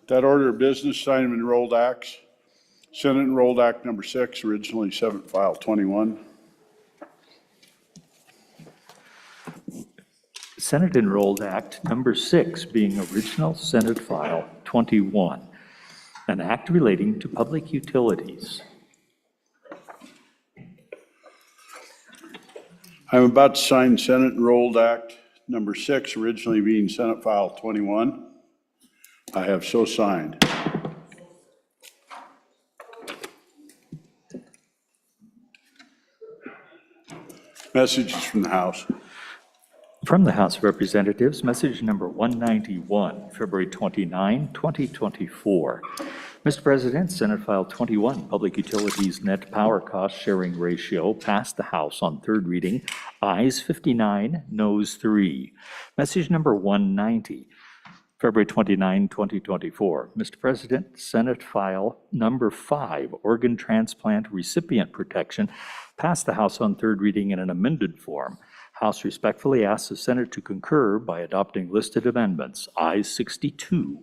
That order of business, sign of enrolled acts. Senate Enrolled Act number 6, originally Senate File 21. Senate Enrolled Act Number 6 being original Senate File 21, an act relating to public utilities. I'm about to sign Senate Enrolled Act number 6, originally being Senate File 21. I have so signed. Messages from the House. From the House of Representatives, message number 191, February 29, 2024. Mr. President, Senate File 21, Public Utilities Net Power Cost Sharing Ratio, passed the House on third reading. Ayes 59, noes 3. Message number 190, February 29, 2024. Mr. President, Senate File number 5, Organ Transplant Recipient Protection, passed the House on third reading in an amended form. House respectfully asks the Senate to concur by adopting listed amendments. Ayes 62.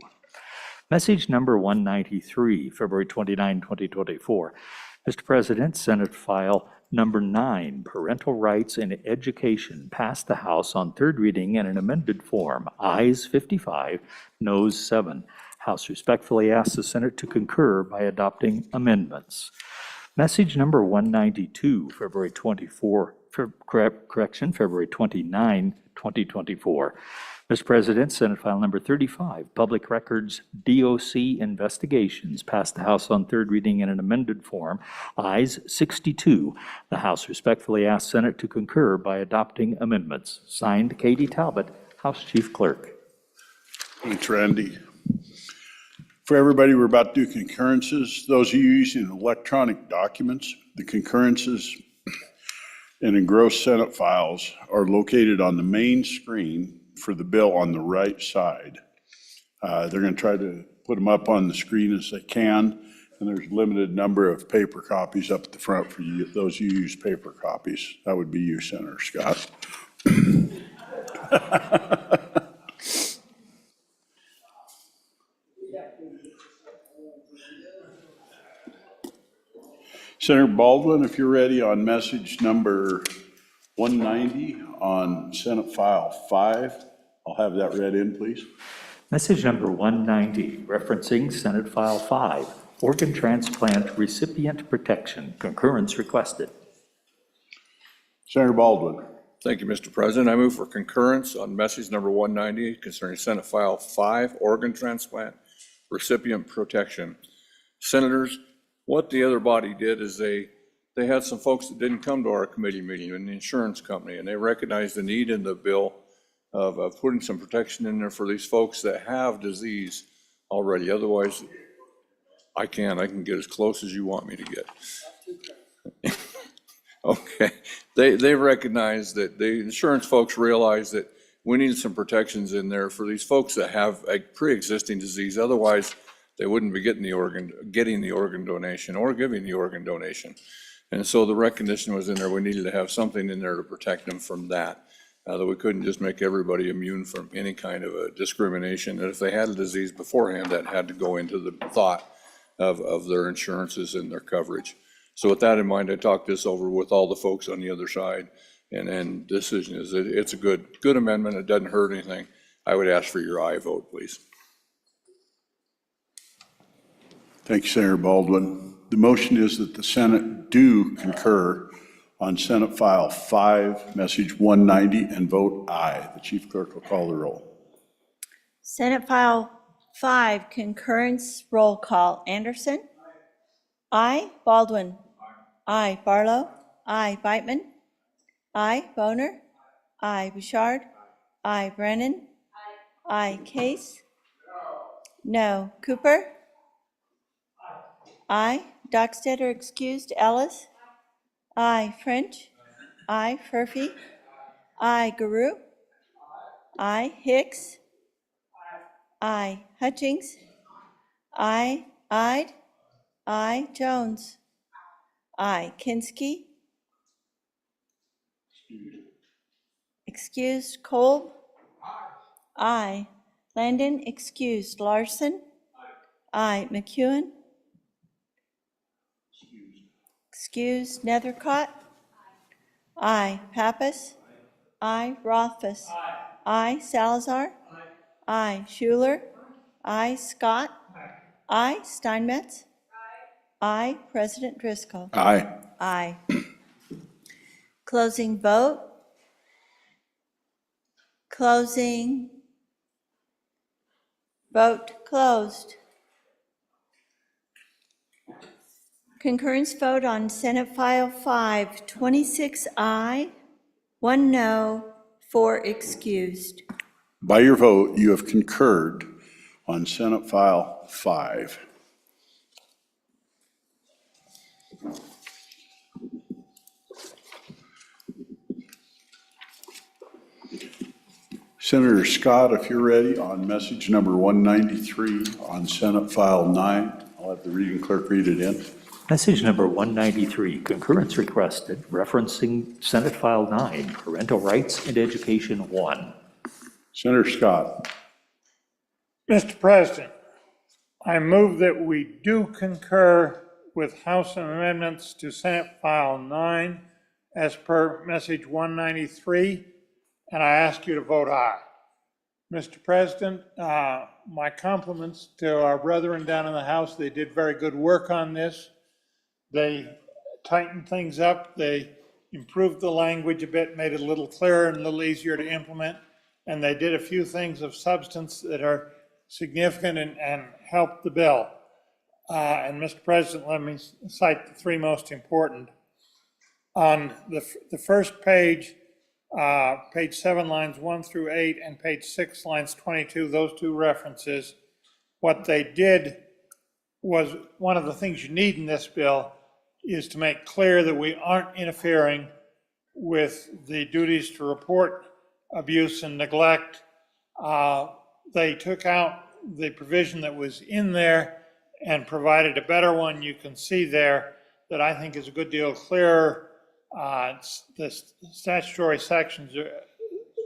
Message number 193, February 29, 2024. Mr. President, Senate File number 9, Parental Rights in Education, passed the House on third reading in an amended form. Ayes 55, noes 7. House respectfully asks the Senate to concur by adopting amendments. Message number 192, February 24, February 29, 2024. Mr. President, Senate File number 35, Public Records DOC Investigations, passed the House on third reading in an amended form. Ayes 62. The House respectfully asks Senate to concur by adopting amendments. Signed, Katie Talbot, House Chief Clerk. Thanks, Randy. For everybody, we're about to do concurrences. Those of you using electronic documents, the concurrences and engrossed Senate files are located on the main screen for the bill on the right side. They're going to try to put them up on the screen as they can, and there's a limited number of paper copies up at the front for you, those who use paper copies. That would be you, Senator Scott. Senator Baldwin, if you're ready on message number 190 on Senate File 5, I'll have that read in, please. Message number 190, referencing Senate File 5, Organ Transplant Recipient Protection, concurrence requested. Senator Baldwin. Thank you, Mr. President. I move for concurrence on message number 190 concerning Senate File 5, Organ Transplant Recipient Protection. Senators, what the other body did is they had some folks that didn't come to our committee meeting in the insurance company, and they recognized the need in the bill of putting some protection in there for these folks that have disease already. Otherwise, I can get as close as you want me to get. Okay. They recognize that the insurance folks realize that we need some protections in there for these folks that have a pre-existing disease. Otherwise, they wouldn't be getting the organ donation or giving the organ donation. And so the recognition was in there. We needed to have something in there to protect them from that. That we couldn't just make everybody immune from any kind of a discrimination. That if they had a disease beforehand, that had to go into the thought of their insurances and their coverage. So with that in mind, I talked this over with all the folks on the other side, and decision is that it's a good amendment. It doesn't hurt anything. I would ask for your aye vote, please. Thank you, Senator Baldwin. The motion is that the Senate do concur on Senate File 5, message 190, and vote aye. The Chief Clerk will call the roll. Senate File 5, concurrence roll call. Anderson? Aye. Baldwin? Aye. Barlow? Aye. Beitman? Aye. Boner? Aye. Bouchard? Aye. Brennan? Aye. Case? No. Cooper? Aye. Dockstader excused. Ellis? Aye. French? Aye. Furphy? Aye. Garou? Aye. Hicks? Aye. Hutchings? Aye. Ide? Aye. Jones? Aye. Kinski? Excused. Kolb? Aye. Landon excused. Larson? Aye. McEwen. Excused. Nethercott. Aye. Pappas. Aye. Rothfuss. Aye. Salazar. Aye. Schuler. Aye. Scott. Aye. Steinmetz. Aye. President Driscoll. Aye. Aye. Closing vote. Closing. Vote closed. Concurrence vote on Senate File 5, 26 aye, 1 no, 4 excused. By your vote, you have concurred on Senate File 5. Senator Scott, if you're ready, on message number 193 on Senate File 9. I'll have the reading clerk read it in. Message number 193, concurrence requested, referencing Senate File 9, Parental Rights and Education 1. Senator Scott. Mr. President, I move that we do concur with House amendments to Senate File 9 as per message 193, and I ask you to vote aye. Mr. President, my compliments to our brethren down in the House. They did very good work on this. They tightened things up. They improved the language a bit, made it a little clearer and a little easier to implement. And they did a few things of substance that are significant and help the bill. And Mr. President, let me cite the three most important. On the first page, page 7, lines 1 through 8, and page 6, lines 22, those two references, what they did was, one of the things you need in this bill is to make clear that we aren't interfering with the duties to report abuse and neglect. They took out the provision that was in there and provided a better one. You can see there that I think is a good deal clearer. The statutory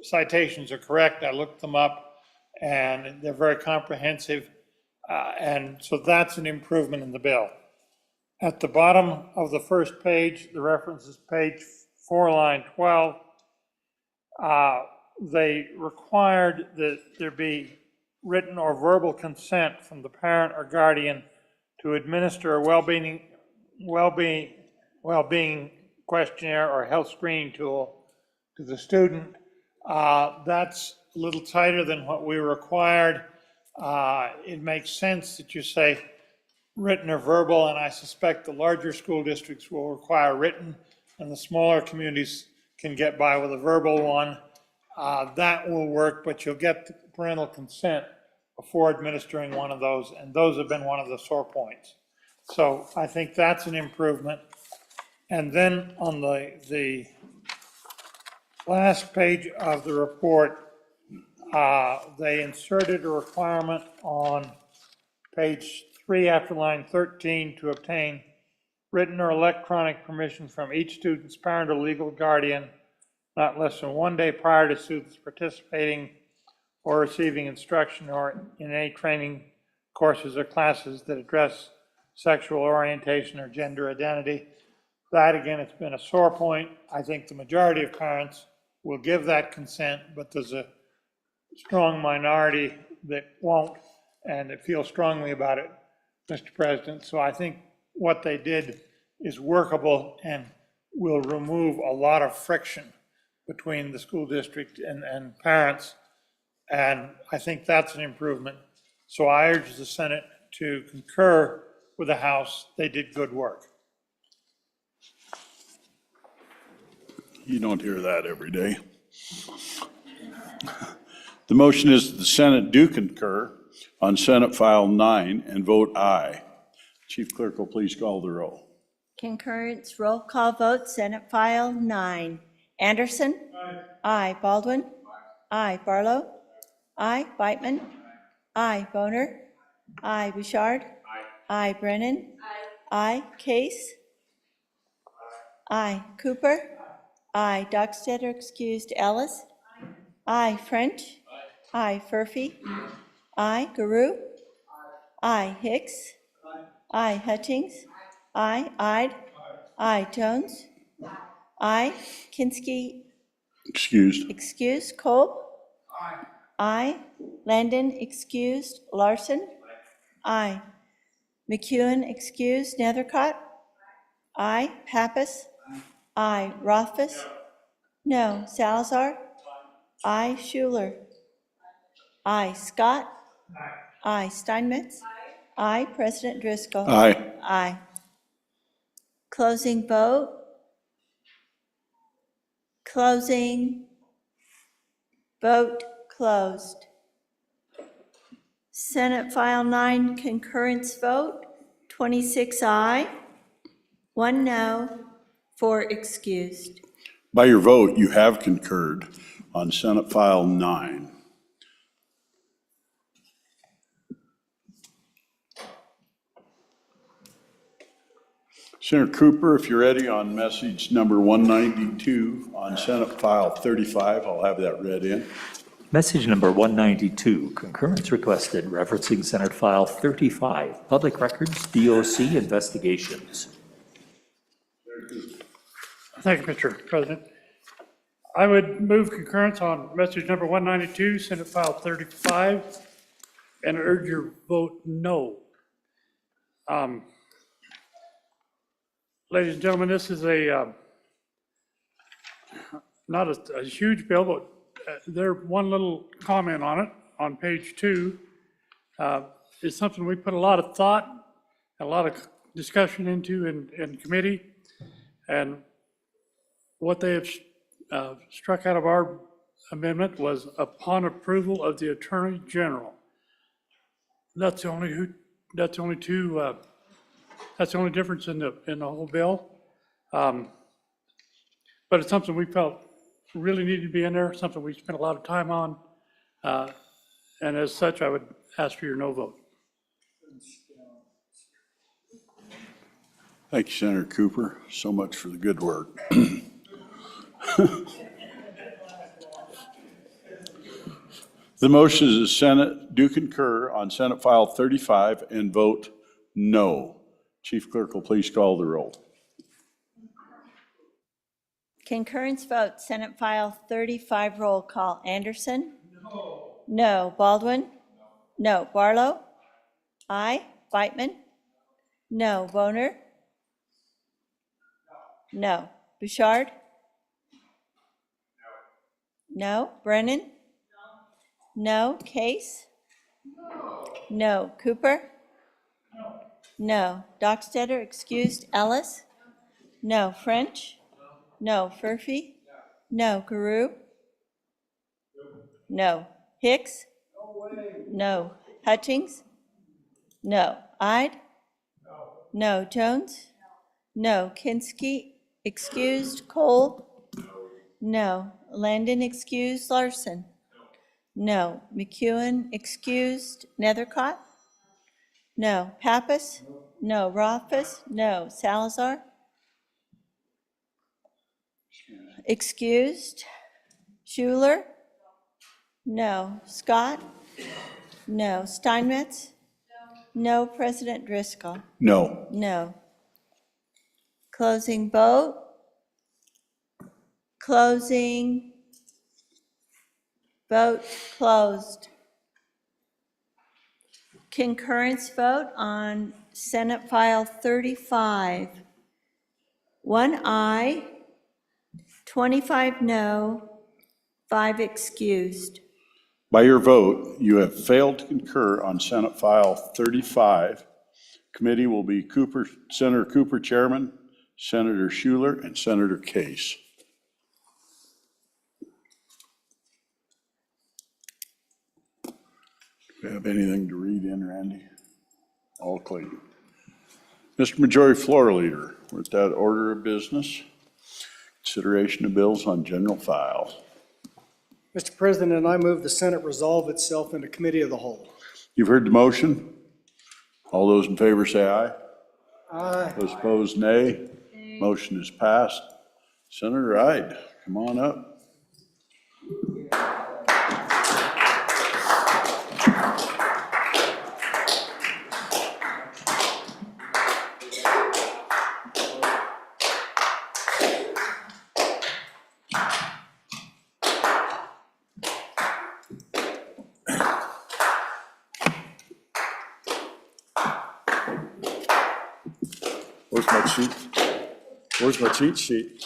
citations are correct. I looked them up and they're very comprehensive. And so that's an improvement in the bill. At the bottom of the first page, the reference is page 4, line 12. They required that there be written or verbal consent from the parent or guardian to administer a well-being questionnaire or health screening tool to the student. That's a little tighter than what we required. It makes sense that you say written or verbal, and I suspect the larger school districts will require written, and the smaller communities can get by with a verbal one. That will work, but you'll get the parental consent before administering one of those, and those have been one of the sore points. So I think that's an improvement. And then on the last page of the report, they inserted a requirement on page 3 after line 13 to obtain written or electronic permission from each student's parent or legal guardian not less than 1 day prior to students participating or receiving instruction or in any training courses or classes that address sexual orientation or gender identity. That, again, it's been a sore point. I think the majority of parents will give that consent, but there's a strong minority that won't and that feel strongly about it, Mr. President. So I think what they did is workable and will remove a lot of friction between the school district and parents. And I think that's an improvement. So I urge the Senate to concur with the House. They did good work. You don't hear that every day. The motion is that the Senate do concur on Senate File 9 and vote aye. Chief Clerk will please call the roll. Concurrence roll call vote, Senate File 9. Anderson? Aye. Aye. Baldwin? Aye. Barlow? Aye. Beitman? Aye. Boner? Aye. Bouchard? Aye. Brennan? Aye. Case? Aye. Cooper? Aye. Dockstader excused. Ellis? Aye. French? Aye. Furphy? Aye. Guru? I. Hicks. I. Hutchings. I. Ide. I. Jones. I. Kinsky, Excused. excused. Kolb. I. Landon, excused. Larson. I. McEwen, excused. Nethercott. I. Pappas. I. Rothfuss. No. Salazar. I. Schuler. I. Scott. I. Steinmetz. I. President Driscoll. Aye. Aye. Closing vote. Closing. Vote closed. Senate File 9 concurrence vote, 26 aye, 1 no, 4 excused. By your vote, you have concurred on Senate File 9. Senator Cooper, if you're ready on message number 192 on Senate File 35, I'll have that read in. Message number 192, concurrence requested referencing Senate File 35, Public Records DOC investigations. Thank you, Mr. President. I would move concurrence on message number 192, Senate File 35, and urge your vote no. Ladies and gentlemen, this is not a huge bill, but there, one little comment on it, on page 2, is something we put a lot of thought, a lot of discussion into in committee, and what they have struck out of our amendment was upon approval of the Attorney General. That's the only difference in the whole bill. But it's something we felt really needed to be in there, something we spent a lot of time on. And as such, I would ask for your no vote. Thank you, Senator Cooper, so much for the good work. The motion is the Senate do concur on Senate File 35 and vote no. Chief Clerk will please call the roll. Concurrence vote, Senate File 35, roll call. Anderson? No. Baldwin? No. Barlow? Aye. Beitman? No. Boner? No. Bouchard? No. Brennan? No. Case? No. Cooper? No. Dockstetter, excused. Ellis? No. French? No. Furphy? No. Carew? No. Hicks? No. Hutchings? No. Ide? No. Jones? No. Kinsky, excused. Cole? No. Landon, excused. Larson? No. McEwen, excused. Nethercott? No. Pappas? No. Rothfuss? No. Salazar? Excused. Schuler? No. Scott? No. Steinmetz? No. President Driscoll? No. No. Closing vote. Closing. Vote closed. Concurrence vote on Senate File 35. 1 aye, 25 no, 5 excused. By your vote, you have failed to concur on Senate File 35. Committee will be Senator Cooper Chairman, Senator Schuler, and Senator Case. Do you have anything to read in, Randy? All clean. Mr. Majority Floor Leader, we're at that order of business. Consideration of bills on general file. Mr. President, I move the Senate resolve itself into committee of the whole. You've heard the motion. All those in favor say aye. Aye. Those opposed, nay. Motion is passed. Senator Ide, come on up. cheat sheet? Where's my cheat sheet?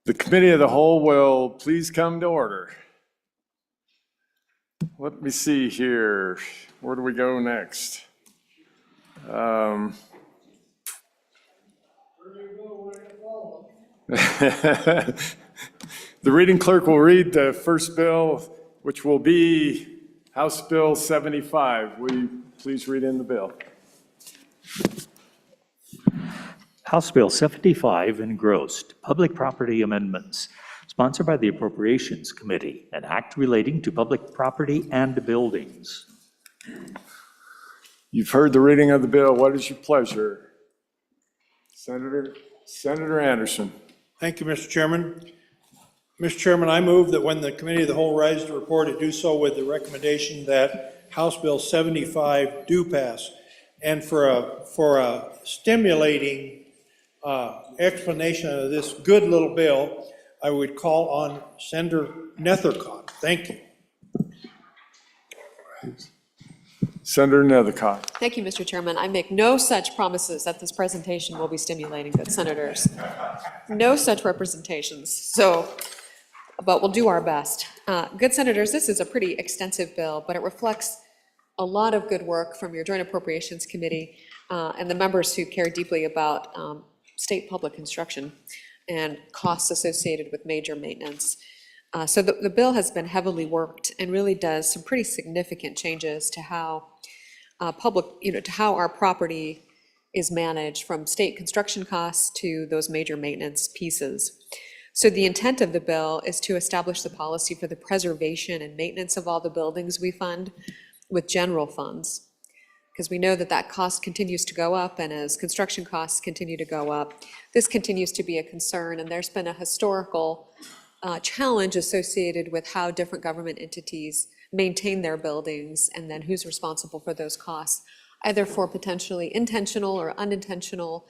The committee of the whole will please come to order. Let me see here. Where do we go next? The reading clerk will read the first bill, which will be House Bill 75. Will you please read in the bill? House Bill 75 engrossed, Public Property Amendments, sponsored by the Appropriations Committee, an act relating to public property and buildings. You've heard the reading of the bill. What is your pleasure? Senator Anderson. Thank you, Mr. Chairman. Mr. Chairman, I move that when the Committee of the Whole rises to report, it do so with the recommendation that House Bill 75 do pass. And for a stimulating explanation of this good little bill, I would call on Senator Nethercott. Thank you. Senator Nethercott. Thank you, Mr. Chairman. I make no such promises that this presentation will be stimulating good senators. No such representations. So, but we'll do our best. Good senators, this is a pretty extensive bill, but it reflects a lot of good work from your Joint Appropriations Committee and the members who care deeply about state public construction and costs associated with major maintenance. So the bill has been heavily worked and really does some pretty significant changes to how to how our property is managed, from state construction costs to those major maintenance pieces. So the intent of the bill is to establish the policy for the preservation and maintenance of all the buildings we fund with general funds, because we know that that cost continues to go up, and as construction costs continue to go up, this continues to be a concern, and there's been a historical challenge associated with how different government entities maintain their buildings, and then who's responsible for those costs, either for potentially intentional or unintentional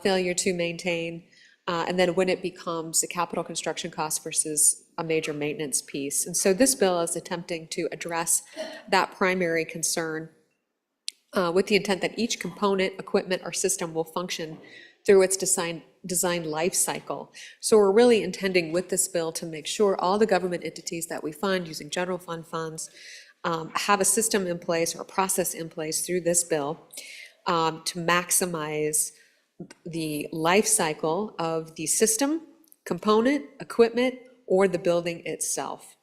failure to maintain, and then when it becomes a capital construction cost versus a major maintenance piece. And so this bill is attempting to address that primary concern with the intent that each component, equipment, or system will function through its design life cycle. So we're really intending with this bill to make sure all the government entities that we fund using general fund funds have a system in place or a process in place through this bill to maximize the life cycle of the system, component, equipment, or the building itself.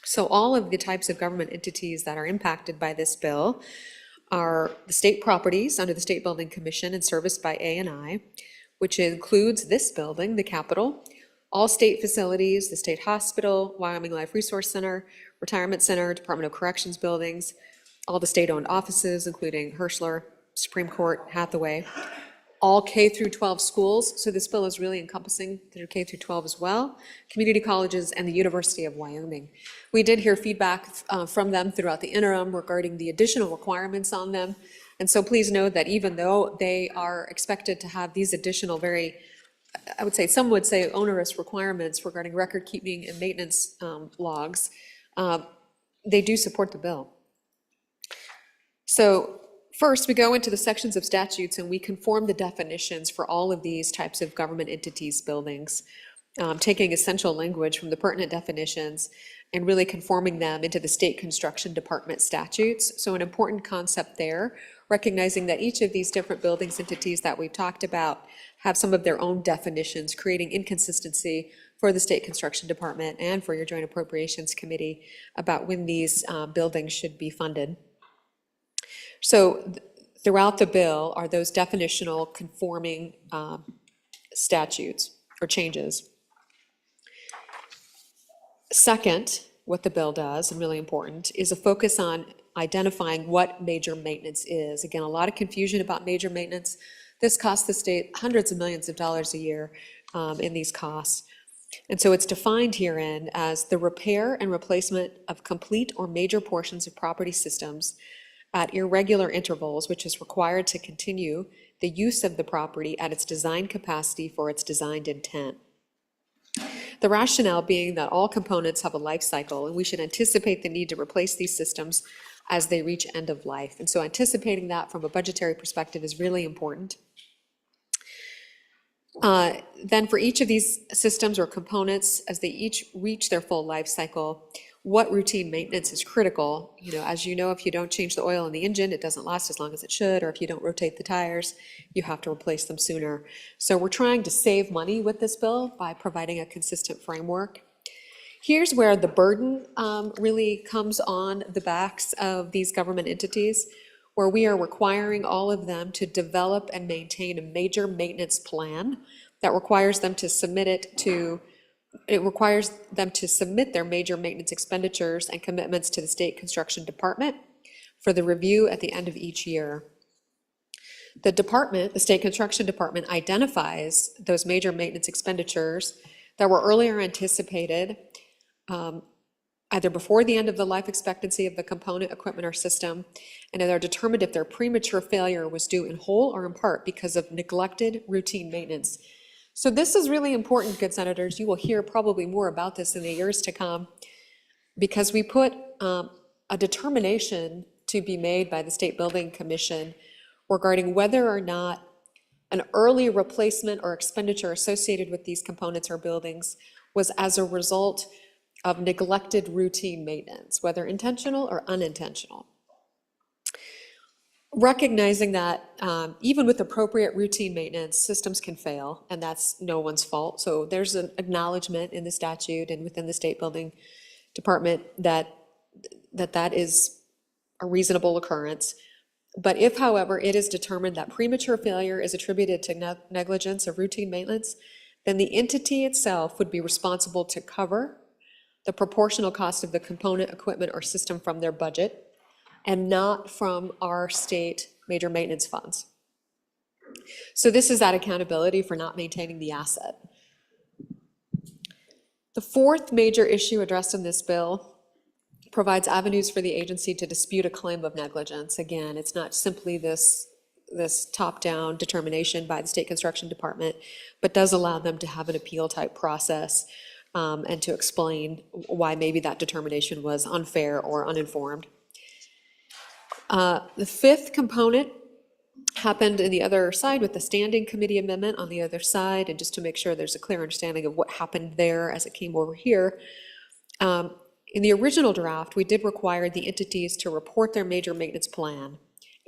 So all of the types of government entities that are impacted by this bill are the state properties under the State Building Commission and serviced by A&I, which includes this building, the Capitol, all state facilities, the State Hospital, Wyoming Life Resource Center, Retirement Center, Department of Corrections buildings, all the state-owned offices, including Hirschler, Supreme Court, Hathaway, all K through 12 schools. So this bill is really encompassing through K through 12 as well, community colleges, and the University of Wyoming. We did hear feedback from them throughout the interim regarding the additional requirements on them. And so please know that even though they are expected to have these additional very, I would say, some would say onerous requirements regarding record keeping and maintenance logs, they do support the bill. So first, we go into the sections of statutes and we conform the definitions for all of these types of government entities, buildings, taking essential language from the pertinent definitions and really conforming them into the state construction department statutes. So an important concept there, recognizing that each of these different buildings entities that we've talked about have some of their own definitions, creating inconsistency for the state construction department and for your Joint Appropriations Committee about when these buildings should be funded. So throughout the bill are those definitional conforming statutes or changes. Second, what the bill does, and really important, is a focus on identifying what major maintenance is. Again, a lot of confusion about major maintenance. This costs the state hundreds of millions of dollars a year in these costs. And so it's defined herein as the repair and replacement of complete or major portions of property systems at irregular intervals, which is required to continue the use of the property at its design capacity for its designed intent. The rationale being that all components have a life cycle, and we should anticipate the need to replace these systems as they reach end of life. And so anticipating that from a budgetary perspective is really important. Then for each of these systems or components, as they each reach their full life cycle, what routine maintenance is critical? As you know, if you don't change the oil in the engine, it doesn't last as long as it should, or if you don't rotate the tires, you have to replace them sooner. So we're trying to save money with this bill by providing a consistent framework. Here's where the burden really comes on the backs of these government entities, where we are requiring all of them to develop and maintain a major maintenance plan that requires them to submit their major maintenance expenditures and commitments to the State Construction Department for the review at the end of each year. The State Construction Department identifies those major maintenance expenditures that were earlier anticipated, either before the end of the life expectancy of the component, equipment, or system, and they're determined if their premature failure was due in whole or in part because of neglected routine maintenance. So this is really important, good senators. You will hear probably more about this in the years to come, because we put a determination to be made by the State Building Commission regarding whether or not an early replacement or expenditure associated with these components or buildings was as a result of neglected routine maintenance, whether intentional or unintentional. Recognizing that even with appropriate routine maintenance, systems can fail, and that's no one's fault. So there's an acknowledgement in the statute and within the State Building Department that is a reasonable occurrence. But if, however, it is determined that premature failure is attributed to negligence of routine maintenance, then the entity itself would be responsible to cover the proportional cost of the component, equipment, or system from their budget, and not from our state major maintenance funds. So this is that accountability for not maintaining the asset. The fourth major issue addressed in this bill provides avenues for the agency to dispute a claim of negligence. Again, it's not simply this top-down determination by the State Construction Department, but does allow them to have an appeal-type process and to explain why maybe that determination was unfair or uninformed. The fifth component happened in the other side with the standing committee amendment on the other side, and just to make sure there's a clear understanding of what happened there as it came over here. In the original draft, we did require the entities to report their major maintenance plan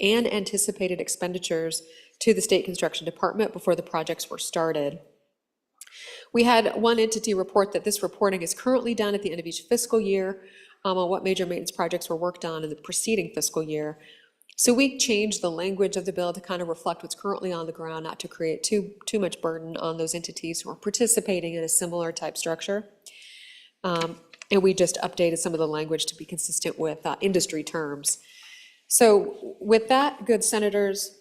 and anticipated expenditures to the State Construction Department before the projects were started. We had one entity report that this reporting is currently done at the end of each fiscal year on what major maintenance projects were worked on in the preceding fiscal year. So we changed the language of the bill to kind of reflect what's currently on the ground, not to create too much burden on those entities who are participating in a similar type structure. And we just updated some of the language to be consistent with industry terms. So with that, good senators,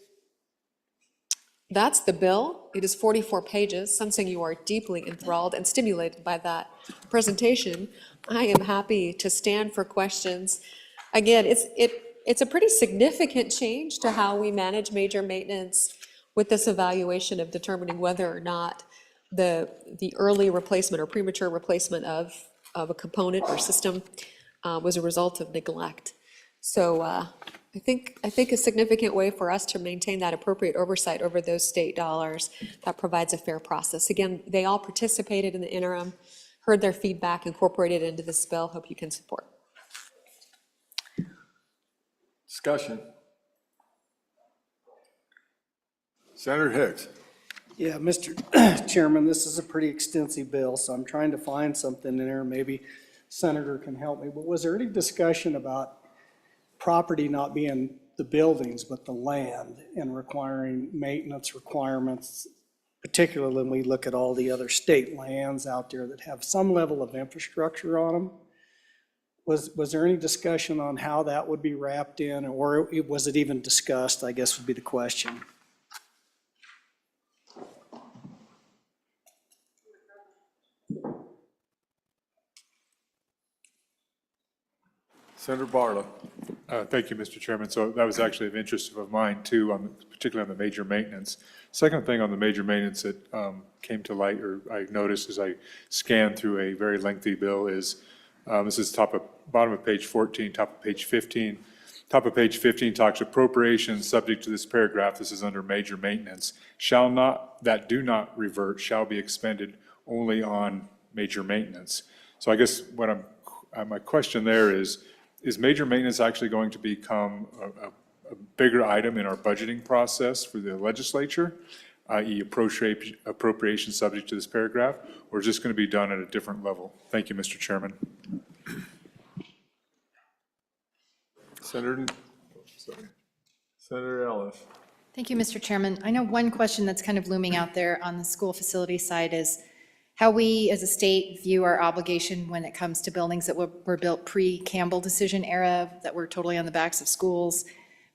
that's the bill. It is 44 pages. Sensing you are deeply enthralled and stimulated by that presentation, I am happy to stand for questions. Again, it's a pretty significant change to how we manage major maintenance with this evaluation of determining whether or not the early replacement or premature replacement of a component or system was a result of neglect. So I think a significant way for us to maintain that appropriate oversight over those state dollars that provides a fair process. Again, they all participated in the interim, heard their feedback, incorporated into this bill. Hope you can support. Discussion. Senator Hicks. Yeah, Mr. Chairman, this is a pretty extensive bill, so I'm trying to find something in there. Maybe Senator can help me. But was there any discussion about property not being the buildings, but the land, and requiring maintenance requirements, particularly when we look at all the other state lands out there that have some level of infrastructure on them? Was there any discussion on how that would be wrapped in, or was it even discussed, I guess would be the question. Senator Barlow. Thank you, Mr. Chairman. So that was actually of interest of mine too, particularly on the major maintenance. Second thing on the major maintenance that came to light, or I noticed as I scanned through a very lengthy bill is, this is bottom of page 14, top of page 15. Top of page 15 talks appropriations subject to this paragraph. This is under major maintenance. That do not revert, shall be expended only on major maintenance. So I guess my question there is major maintenance actually going to become a bigger item in our budgeting process for the legislature, i.e. appropriation subject to this paragraph, or is this going to be done at a different level? Thank you, Mr. Chairman. Senator Ellis. Thank you, Mr. Chairman. I know one question that's kind of looming out there on the school facility side is how we as a state view our obligation when it comes to buildings that were built pre-Campbell decision era, that were totally on the backs of schools,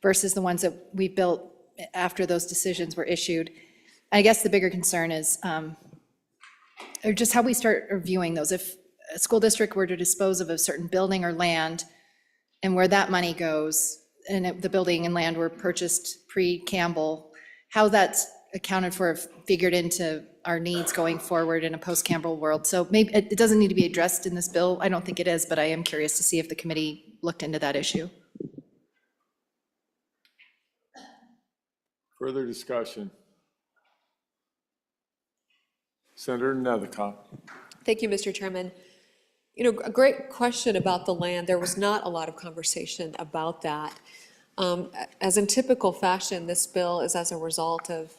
versus the ones that we built after those decisions were issued. I guess the bigger concern is or just how we start viewing those. If a school district were to dispose of a certain building or land, and where that money goes, and the building and land were purchased pre-Campbell, how that's accounted for, figured into our needs going forward in a post-Campbell world. So maybe it doesn't need to be addressed in this bill. I don't think it is, but I am curious to see if the committee looked into that issue. Further discussion. Senator Nethercott. Thank you, Mr. Chairman. You know, a great question about the land. There was not a lot of conversation about that. As in typical fashion, this bill is as a result of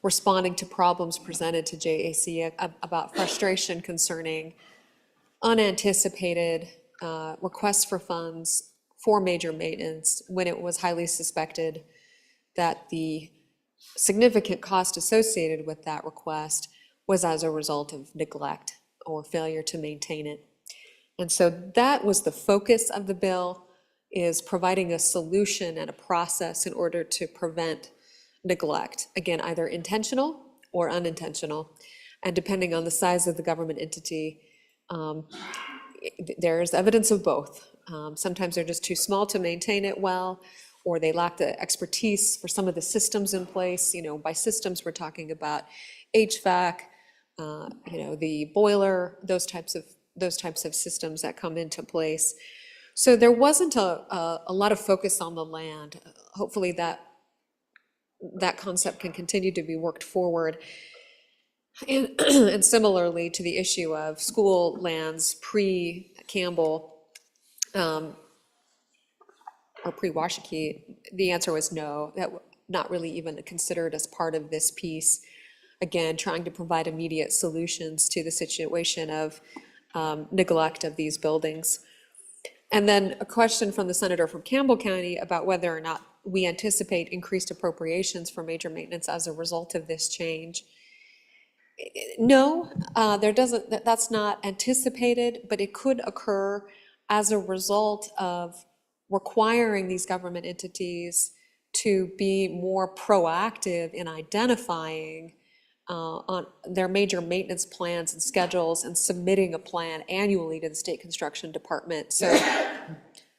responding to problems presented to JAC about frustration concerning unanticipated requests for funds for major maintenance when it was highly suspected that the significant cost associated with that request was as a result of neglect or failure to maintain it. And so that was the focus of the bill, is providing a solution and a process in order to prevent neglect, again, either intentional or unintentional. And depending on the size of the government entity, there's evidence of both. Sometimes they're just too small to maintain it well, or they lack the expertise for some of the systems in place. You know, by systems, we're talking about HVAC, the boiler, those types of systems that come into place. So there wasn't a lot of focus on the land. Hopefully that concept can continue to be worked forward. And similarly to the issue of school lands pre-Campbell or pre-Washakie, the answer was no, that not really even considered as part of this piece. Again, trying to provide immediate solutions to the situation of neglect of these buildings. And then a question from the senator from Campbell County about whether or not we anticipate increased appropriations for major maintenance as a result of this change. No, that's not anticipated, but it could occur as a result of requiring these government entities to be more proactive in identifying on their major maintenance plans and schedules and submitting a plan annually to the State Construction Department.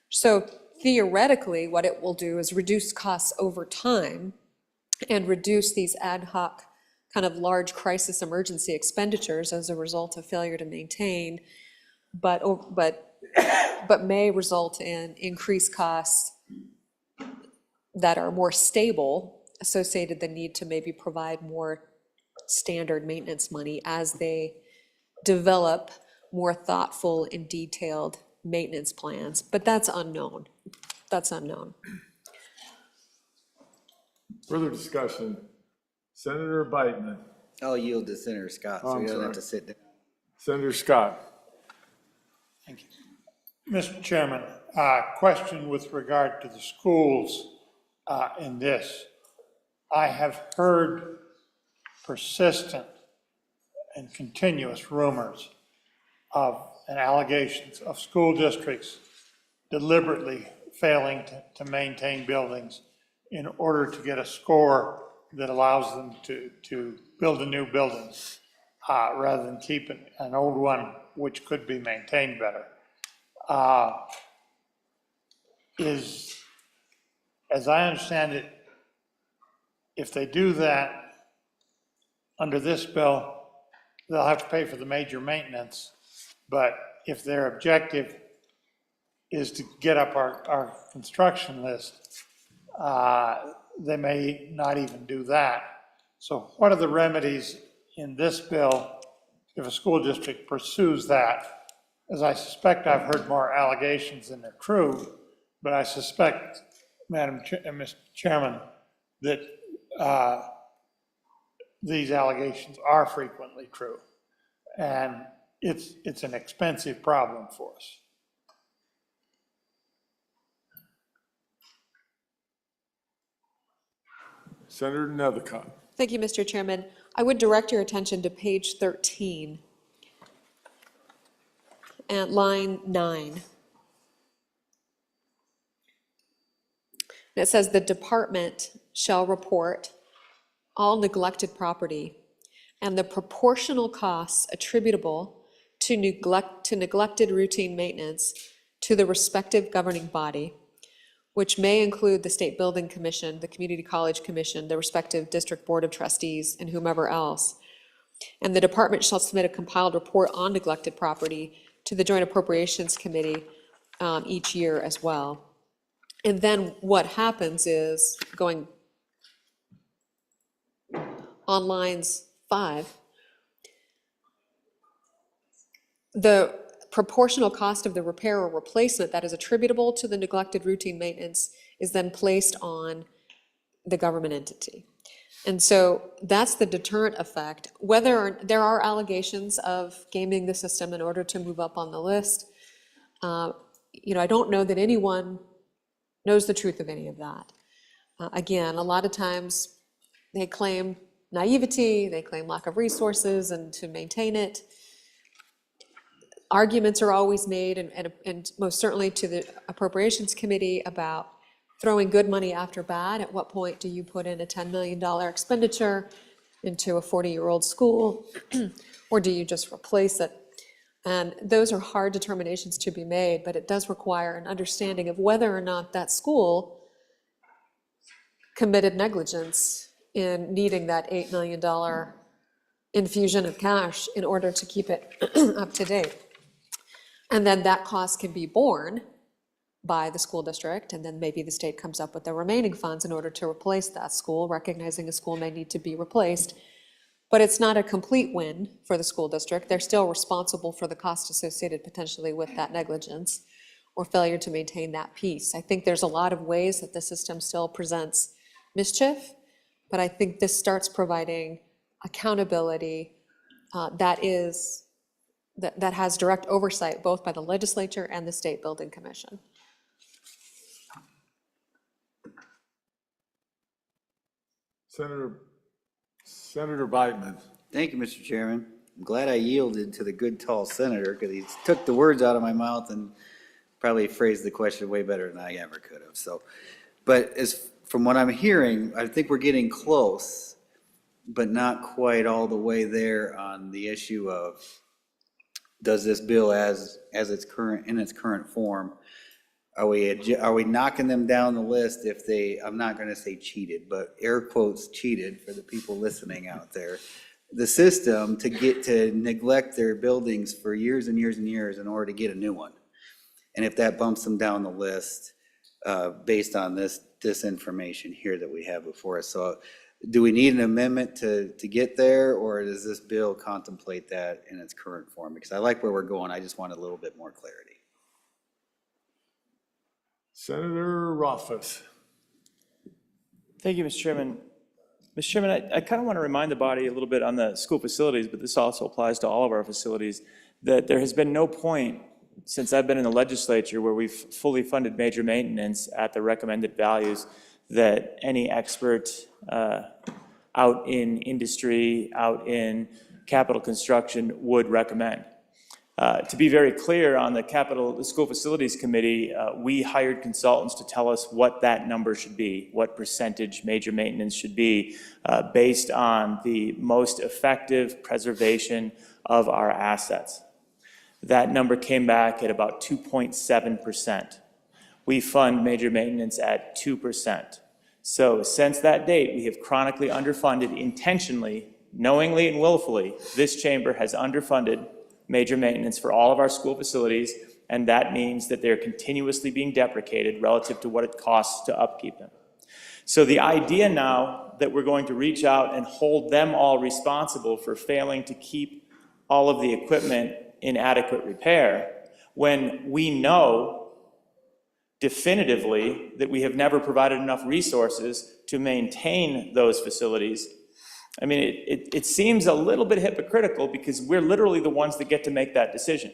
So theoretically, what it will do is reduce costs over time and reduce these ad hoc kind of large crisis emergency expenditures as a result of failure to maintain, but may result in increased costs that are more stable, associated the need to maybe provide more standard maintenance money as they develop more thoughtful and detailed maintenance plans, but that's unknown. That's unknown. Further discussion. Senator Biteman. I'll yield to Senator Scott, so he doesn't have to sit down. Senator Scott. Thank you. Mr. Chairman, question with regard to the schools in this. I have heard persistent and continuous rumors of and allegations of school districts deliberately failing to maintain buildings in order to get a score that allows them to build a new building rather than keep an old one which could be maintained better. Is as I understand it, if they do that under this bill, they'll have to pay for the major maintenance. But if their objective is to get up our construction list, they may not even do that. So what are the remedies in this bill if a school district pursues that? As I suspect, I've heard more allegations than are true, but I suspect, Mr. Chairman, that these allegations are frequently true. And it's an expensive problem for us. Senator Nethercott. Thank you, Mr. Chairman. I would direct your attention to page 13 and line 9. And it says, "The department shall report all neglected property and the proportional costs attributable to neglected routine maintenance to the respective governing body, which may include the State Building Commission, the Community College Commission, the respective District Board of Trustees, and whomever else. And the department shall submit a compiled report on neglected property to the Joint Appropriations Committee each year as well." And then what happens is, going on lines 5, the proportional cost of the repair or replacement that is attributable to the neglected routine maintenance is then placed on the government entity. And so that's the deterrent effect. Whether there are allegations of gaming the system in order to move up on the list, I don't know that anyone knows the truth of any of that. Again, a lot of times they claim naivety, they claim lack of resources and to maintain it. Arguments are always made, and most certainly to the Appropriations Committee, about throwing good money after bad. At what point do you put in a $10 million expenditure into a 40-year-old school, or do you just replace it? And those are hard determinations to be made, but it does require an understanding of whether or not that school committed negligence in needing that $8 million infusion of cash in order to keep it up to date. And then that cost can be borne by the school district, and then maybe the state comes up with the remaining funds in order to replace that school, recognizing a school may need to be replaced. But it's not a complete win for the school district. They're still responsible for the cost associated potentially with that negligence or failure to maintain that piece. I think there's a lot of ways that the system still presents mischief, but I think this starts providing accountability that has direct oversight both by the legislature and the State Building Commission. Senator Biteman. Thank you, Mr. Chairman. I'm glad I yielded to the good, tall senator, because he took the words out of my mouth and probably phrased the question way better than I ever could have. So, but from what I'm hearing, I think we're getting close, but not quite all the way there on the issue of, does this bill as its current form, are we knocking them down the list if they, I'm not gonna say cheated, but air quotes cheated for the people listening out there, the system to get to neglect their buildings for years and years and years in order to get a new one? And if that bumps them down the list based on this information here that we have before us. So do we need an amendment to get there, or does this bill contemplate that in its current form? Because I like where we're going, I just want a little bit more clarity. Senator Rothfuss. Thank you, Mr. Chairman. Mr. Chairman, I kind of want to remind the body a little bit on the school facilities, but this also applies to all of our facilities, that there has been no point since I've been in the legislature where we've fully funded major maintenance at the recommended values that any expert out in industry, out in capital construction would recommend. To be very clear, on the School Facilities Committee, we hired consultants to tell us what that number should be, what percentage major maintenance should be, based on the most effective preservation of our assets. That number came back at about 2.7%. we fund major maintenance at 2%. So since that date, we have chronically underfunded intentionally, knowingly and willfully. This chamber has underfunded major maintenance for all of our school facilities, and that means that they're continuously being deprecated relative to what it costs to upkeep them. So the idea now that we're going to reach out and hold them all responsible for failing to keep all of the equipment in adequate repair, when we know definitively that we have never provided enough resources to maintain those facilities, I mean, it seems a little bit hypocritical because we're literally the ones that get to make that decision.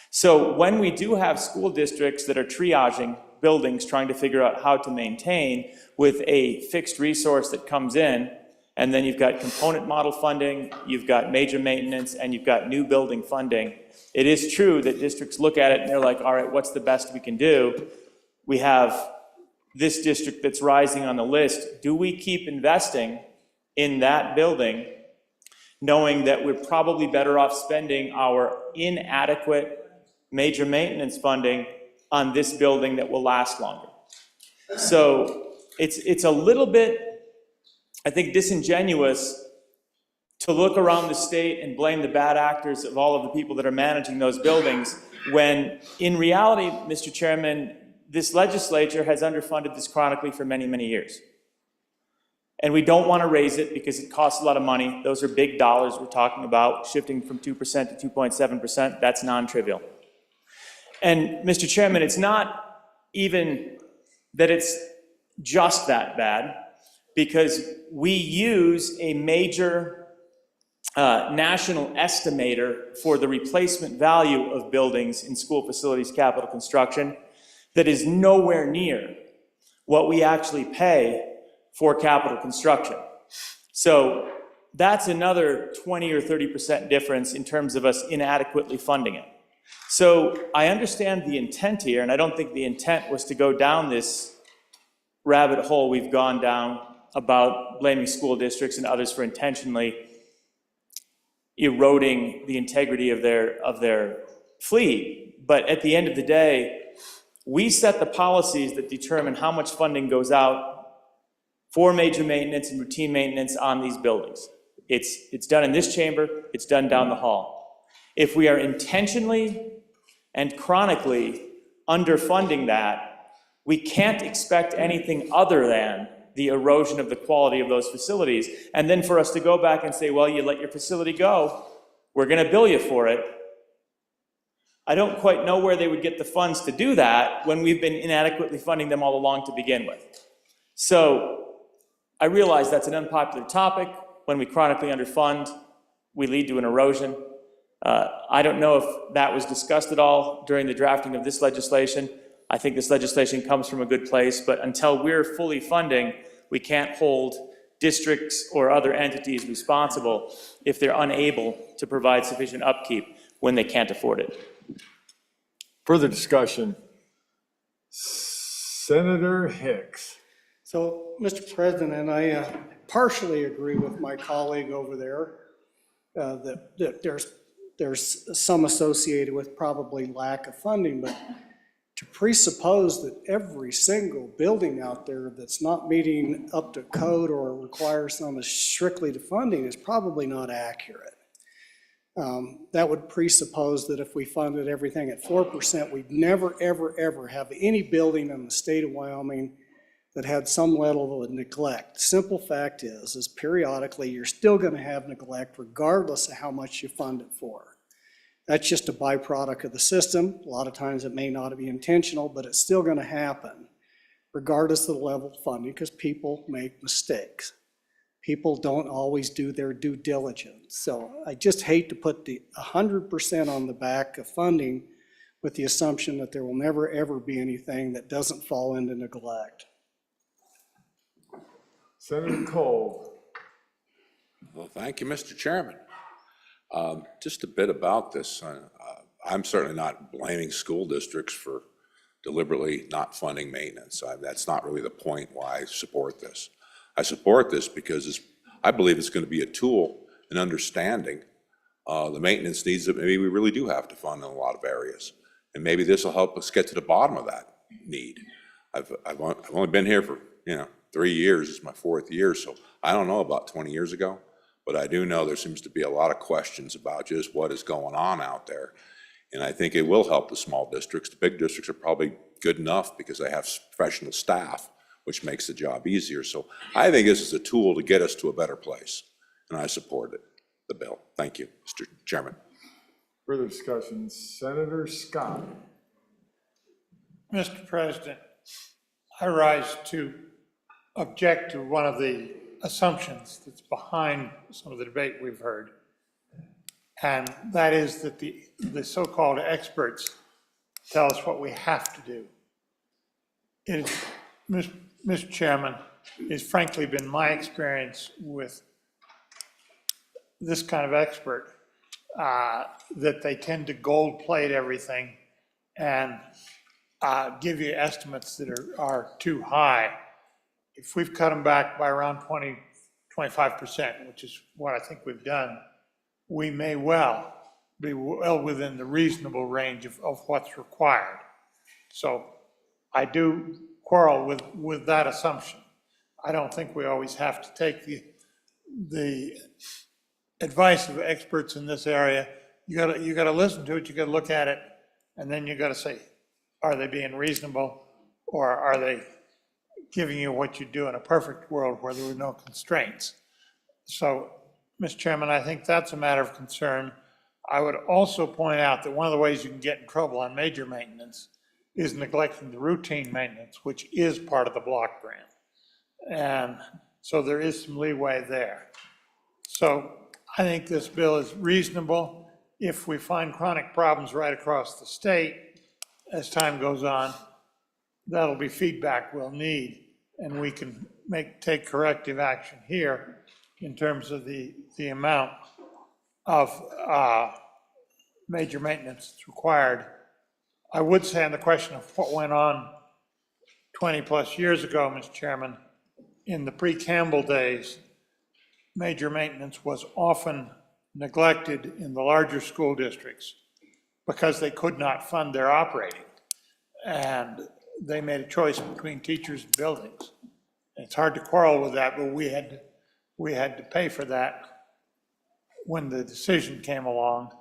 So when we do have school districts that are triaging buildings, trying to figure out how to maintain with a fixed resource that comes in, and then you've got component model funding, you've got major maintenance, and you've got new building funding, it is true that districts look at it and they're like, all right, what's the best we can do? We have this district that's rising on the list. Do we keep investing in that building, knowing that we're probably better off spending our inadequate major maintenance funding on this building that will last longer? So it's a little bit, I think, disingenuous to look around the state and blame the bad actors of all of the people that are managing those buildings, when in reality, Mr. Chairman, this legislature has underfunded this chronically for many, many years. And we don't want to raise it because it costs a lot of money. Those are big dollars we're talking about, shifting from 2% to 2.7%. That's non-trivial. And Mr. Chairman, it's not even that it's just that bad, because we use a major national estimator for the replacement value of buildings in school facilities capital construction that is nowhere near what we actually pay for capital construction. So that's another 20 or 30% difference in terms of us inadequately funding it. So I understand the intent here, and I don't think the intent was to go down this rabbit hole we've gone down about blaming school districts and others for intentionally eroding the integrity of their fleet. But at the end of the day, we set the policies that determine how much funding goes out for major maintenance and routine maintenance on these buildings. It's done in this chamber, it's done down the hall. If we are intentionally and chronically underfunding that, we can't expect anything other than the erosion of the quality of those facilities. And then for us to go back and say, well, you let your facility go, we're gonna bill you for it. I don't quite know where they would get the funds to do that when we've been inadequately funding them all along to begin with. So I realize that's an unpopular topic. When we chronically underfund, we lead to an erosion. I don't know if that was discussed at all during the drafting of this legislation. I think this legislation comes from a good place, but until we're fully funding, we can't hold districts or other entities responsible if they're unable to provide sufficient upkeep when they can't afford it. Further discussion. Senator Hicks. So, Mr. President, I partially agree with my colleague over there that there's some associated with probably lack of funding, but to presuppose that every single building out there that's not meeting up to code or requires some strictly to funding is probably not accurate. That would presuppose that if we funded everything at 4%, we'd never, ever, ever have any building in the state of Wyoming that had some level of neglect. Simple fact is periodically you're still going to have neglect regardless of how much you fund it for. That's just a byproduct of the system. A lot of times it may not be intentional, but it's still going to happen regardless of the level of funding, because people make mistakes. People don't always do their due diligence. So I just hate to put the 100% on the back of funding with the assumption that there will never, ever be anything that doesn't fall into neglect. Senator Cole. Well, thank you, Mr. Chairman. Just a bit about this. I'm certainly not blaming school districts for deliberately not funding maintenance. That's not really the point why I support this. I support this because I believe it's going to be a tool in understanding the maintenance needs that maybe we really do have to fund in a lot of areas. And maybe this will help us get to the bottom of that. need. I've only been here for, 3 years, it's my 4th year, so I don't know about 20 years ago, but I do know there seems to be a lot of questions about just what is going on out there. And I think it will help the small districts. The big districts are probably good enough because they have professional staff, which makes the job easier. So I think this is a tool to get us to a better place, and I support it, the bill. Thank you, Mr. Chairman. Further discussion, Senator Scott. Mr. President, I rise to object to one of the assumptions that's behind some of the debate we've heard. And that is that the so-called experts tell us what we have to do. It is, Mr. Chairman, it's frankly been my experience with this kind of expert that they tend to gold plate everything and give you estimates that are too high. If we've cut them back by around 25%, which is what I think we've done, we may well be well within the reasonable range of what's required. So I do quarrel with that assumption. I don't think we always have to take the advice of experts in this area. You gotta listen to it, you gotta look at it, and then you gotta say, are they being reasonable, or are they giving you what you do in a perfect world where there were no constraints? So, Mr. Chairman, I think that's a matter of concern. I would also point out that one of the ways you can get in trouble on major maintenance is neglecting the routine maintenance, which is part of the block grant. And so there is some leeway there. So I think this bill is reasonable. If we find chronic problems right across the state, as time goes on, that'll be feedback we'll need, and we can take corrective action here in terms of the amount of major maintenance that's required. I would say on the question of what went on 20 plus years ago, Mr. Chairman, in the pre-Campbell days, major maintenance was often neglected in the larger school districts because they could not fund their operating. And they made a choice between teachers and buildings. It's hard to quarrel with that, but we had to pay for that when the decision came along.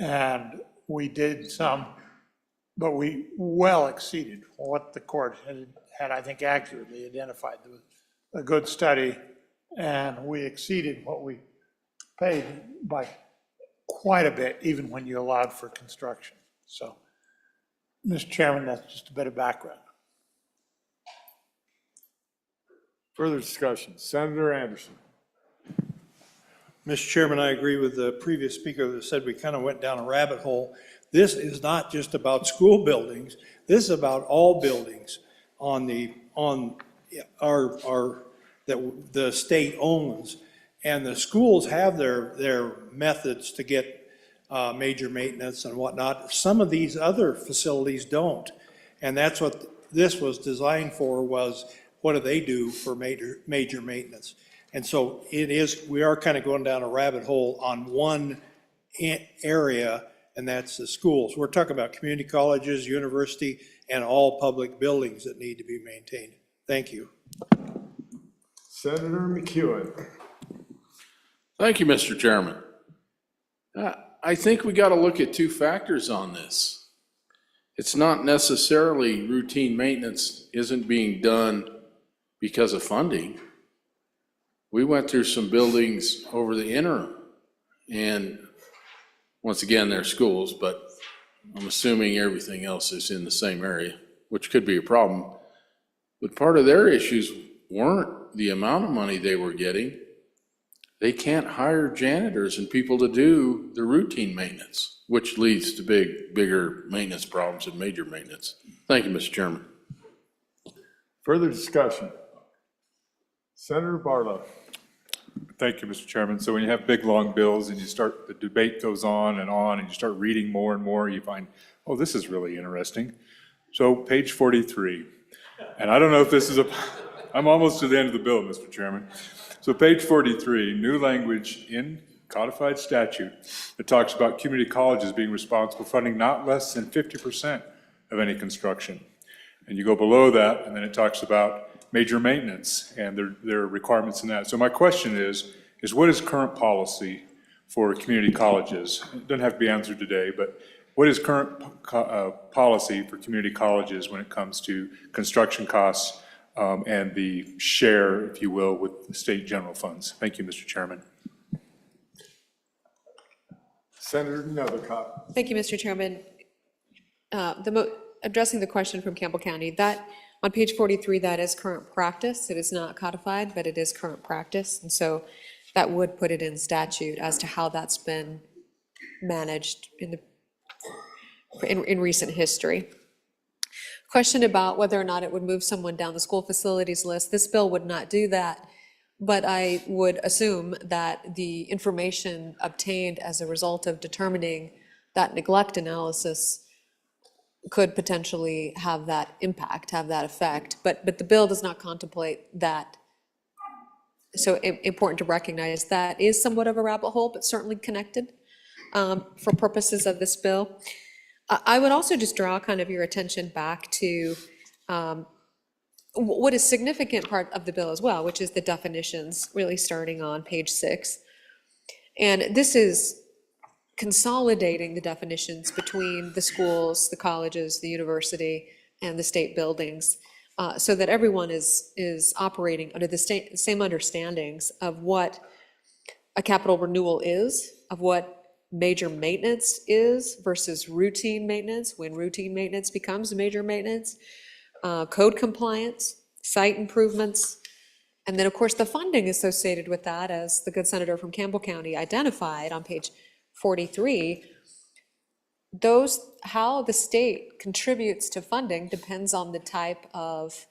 And we did some, but we well exceeded what the court had I think, accurately identified. There was a good study, and we exceeded what we paid by quite a bit, even when you allowed for construction. So, Mr. Chairman, that's just a bit of background. Further discussion, Senator Anderson. Mr. Chairman, I agree with the previous speaker that said we kind of went down a rabbit hole. This is not just about school buildings. This is about all buildings that the state owns. And the schools have their methods to get major maintenance and whatnot. Some of these other facilities don't. And that's what this was designed for, was what do they do for major maintenance? And so we are kind of going down a rabbit hole on one area, and that's the schools. We're talking about community colleges, university, and all public buildings that need to be maintained. Thank you. Senator McEwen. Thank you, Mr. Chairman. I think we got to look at two factors on this. It's not necessarily routine maintenance isn't being done because of funding. We went through some buildings over the interim, and once again, they're schools, but I'm assuming everything else is in the same area, which could be a problem. But part of their issues weren't the amount of money they were getting. They can't hire janitors and people to do the routine maintenance, which leads to bigger maintenance problems and major maintenance. Thank you, Mr. Chairman. Further discussion, Senator Barlow. Thank you, Mr. Chairman. So when you have big, long bills and the debate goes on, and you start reading more and more, you find, oh, this is really interesting. So page 43, and I don't know if this is I'm almost to the end of the bill, Mr. Chairman. So page 43, new language in codified statute that talks about community colleges being responsible for funding not less than 50% of any construction. And you go below that, and then it talks about major maintenance and their requirements in that. So my question is what is current policy for community colleges? It doesn't have to be answered today, but what is current policy for community colleges when it comes to construction costs and the share, if you will, with the state general funds? Thank you, Mr. Chairman. Senator Nethercott. Thank you, Mr. Chairman. Addressing the question from Campbell County, that, on page 43, that is current practice. It is not codified, but it is current practice. And so that would put it in statute as to how that's been managed in recent history. Question about whether or not it would move someone down the school facilities list. This bill would not do that, but I would assume that the information obtained as a result of determining that neglect analysis could potentially have that impact, have that effect, but the bill does not contemplate that. So important to recognize that is somewhat of a rabbit hole, but certainly connected for purposes of this bill. I would also just draw kind of your attention back to what is significant part of the bill as well, which is the definitions, really starting on page 6. And this is consolidating the definitions between the schools, the colleges, the university, and the state buildings, so that everyone is operating under the same understandings of what a capital renewal is, of what major maintenance is versus routine maintenance, when routine maintenance becomes major maintenance, code compliance, site improvements, and then, of course, the funding associated with that, as the good senator from Campbell County identified on page 43, how the state contributes to funding depends on the type of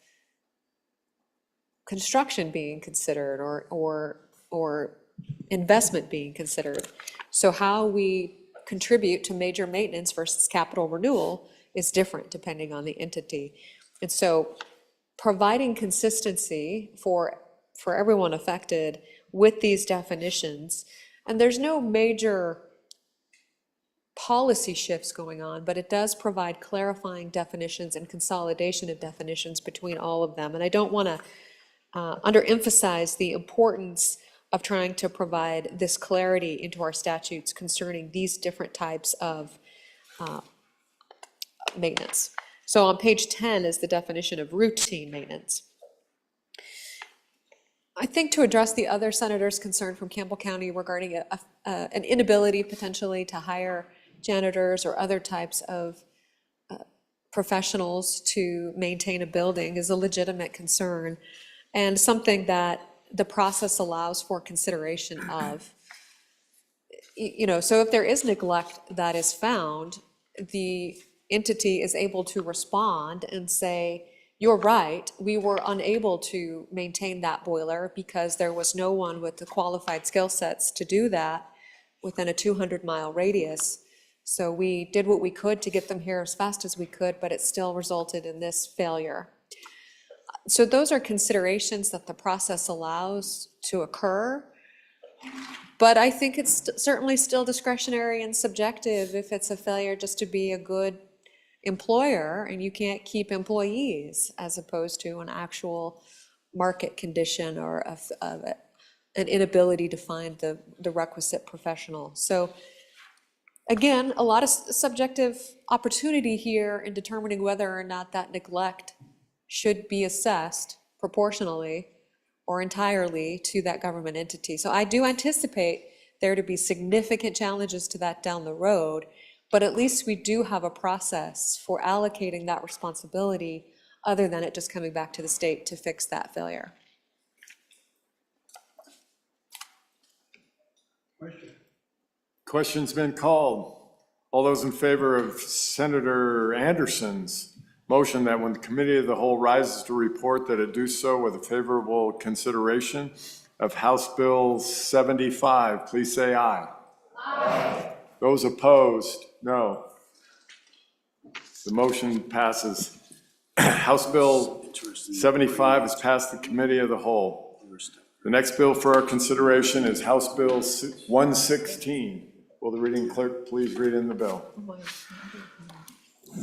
construction being considered or investment being considered. So how we contribute to major maintenance versus capital renewal is different depending on the entity. And so providing consistency for everyone affected with these definitions, and there's no major policy shifts going on, but it does provide clarifying definitions and consolidation of definitions between all of them. And I don't want to underemphasize the importance of trying to provide this clarity into our statutes concerning these different types of maintenance. So on page 10 is the definition of routine maintenance. I think to address the other senator's concern from Campbell County regarding an inability potentially to hire janitors or other types of professionals to maintain a building is a legitimate concern and something that the process allows for consideration of. So if there is neglect that is found, the entity is able to respond and say, you're right, we were unable to maintain that boiler because there was no one with the qualified skill sets to do that within a 200-mile radius. So we did what we could to get them here as fast as we could, but it still resulted in this failure. So those are considerations that the process allows to occur. But I think it's certainly still discretionary and subjective if it's a failure just to be a good employer and you can't keep employees as opposed to an actual market condition or an inability to find the requisite professional. So again, a lot of subjective opportunity here in determining whether or not that neglect should be assessed proportionally or entirely to that government entity. So I do anticipate there to be significant challenges to that down the road, but at least we do have a process for allocating that responsibility other than it just coming back to the state to fix that failure. Question's been called. All those in favor of Senator Anderson's motion that when the Committee of the Whole rises to report that it do so with a favorable consideration of House Bill 75, please say aye. Aye. Those opposed, no. The motion passes. House Bill 75 has passed the Committee of the Whole. The next bill for our consideration is House Bill 116. Will the reading clerk please read in the bill?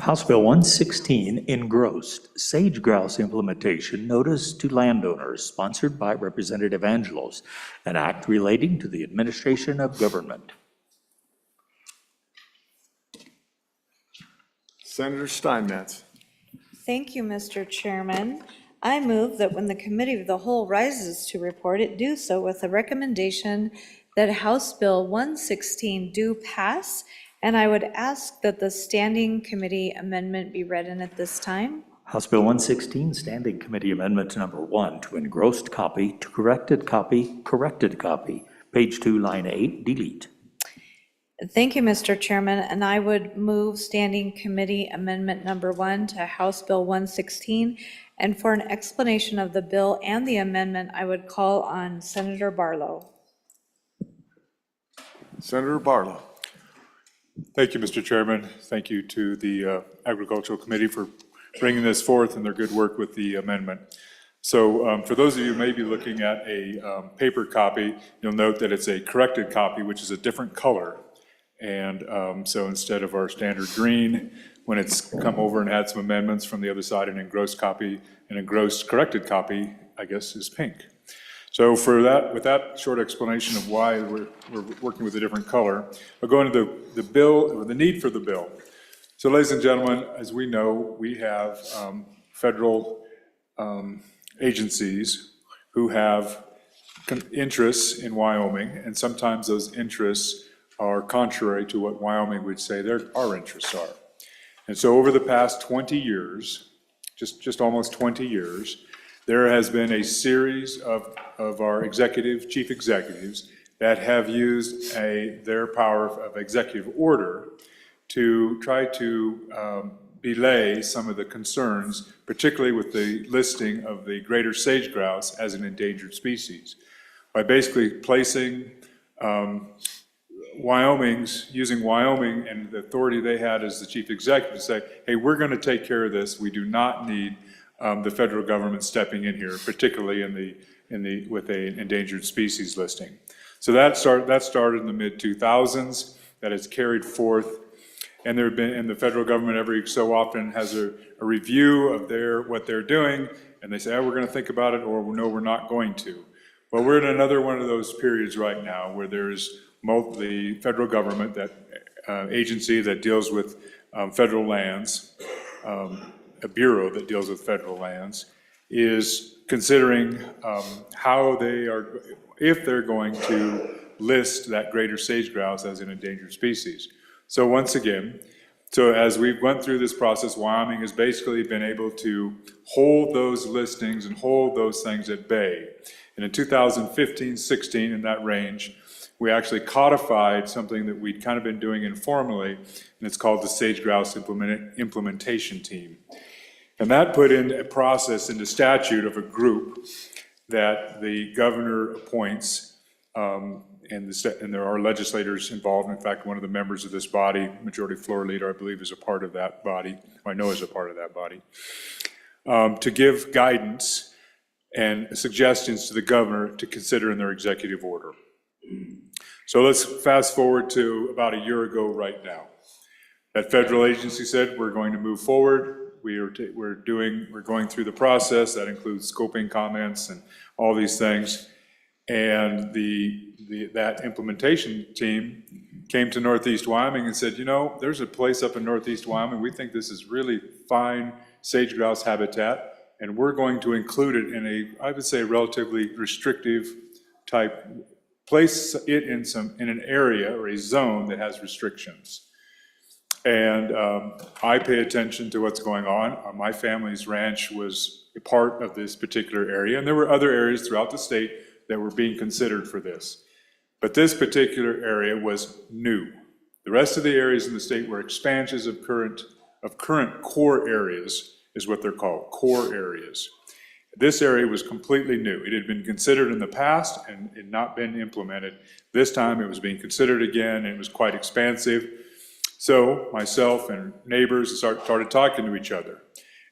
House Bill 116, engrossed, sage grouse implementation notice to landowners, sponsored by Representative Angelos, an act relating to the administration of government. Senator Steinmetz. Thank you, Mr. Chairman. I move that when the Committee of the Whole rises to report, it do so with the recommendation that House Bill 116 do pass, and I would ask that the Standing Committee amendment be read in at this time. House Bill 116, Standing Committee Amendment Number 1, to engrossed copy, to corrected copy, page 2, line 8, delete. Thank you, Mr. Chairman, and I would move Standing Committee Amendment Number 1 to House Bill 116, and for an explanation of the bill and the amendment, I would call on Senator Barlow. Senator Barlow. Thank you, Mr. Chairman. Thank you to the Agricultural Committee for bringing this forth and their good work with the amendment. So for those of you who may be looking at a paper copy, you'll note that it's a corrected copy, which is a different color. And so instead of our standard green, when it's come over and had some amendments from the other side, an engrossed copy, an engrossed corrected copy, I guess, is pink. So for that, with that short explanation of why we're working with a different color, I'll go into the bill, or the need for the bill. So ladies and gentlemen, as we know, we have federal agencies who have interests in Wyoming, and sometimes those interests are contrary to what Wyoming would say our interests are. And so over the past 20 years, just almost 20 years, there has been a series of our chief executives that have used their power of executive order to try to belay some of the concerns, particularly with the listing of the greater sage grouse as an endangered species, by basically placing using Wyoming and the authority they had as the chief executive to say, hey, we're going to take care of this. We do not need the federal government stepping in here, particularly with an endangered species listing. So that started in the mid-2000s. That has carried forth, and the federal government every so often has a review of what they're doing, and they say, oh, we're going to think about it, or no, we're not going to. Well, we're in another one of those periods right now where there's the federal government, that agency that deals with federal lands, a bureau that deals with federal lands, is considering if they're going to list that greater sage grouse as an endangered species. So once again, as we've went through this process, Wyoming has basically been able to hold those listings and hold those things at bay. And in 2015-16, in that range, we actually codified something that we'd kind of been doing informally, and it's called the Sage Grouse Implementation Team. And that put in a process into statute of a group that the governor appoints, and there are legislators involved. In fact, one of the members of this body, Majority Floor Leader, I believe, is a part of that body, or I know is a part of that body, to give guidance and suggestions to the governor to consider in their executive order. So let's fast forward to about a year ago right now. That federal agency said, we're going to move forward. We're going through the process. That includes scoping comments and all these things. And that implementation team came to Northeast Wyoming and said, there's a place up in Northeast Wyoming. We think this is really fine sage grouse habitat, and we're going to include it in I would say, relatively restrictive type, place it in an area or a zone that has restrictions. And I pay attention to what's going on. My family's ranch was a part of this particular area, and there were other areas throughout the state that were being considered for this. But this particular area was new. The rest of the areas in the state were expansions of current core areas, is what they're called, core areas. This area was completely new. It had been considered in the past and had not been implemented. This time it was being considered again, and it was quite expansive. So myself and neighbors started talking to each other,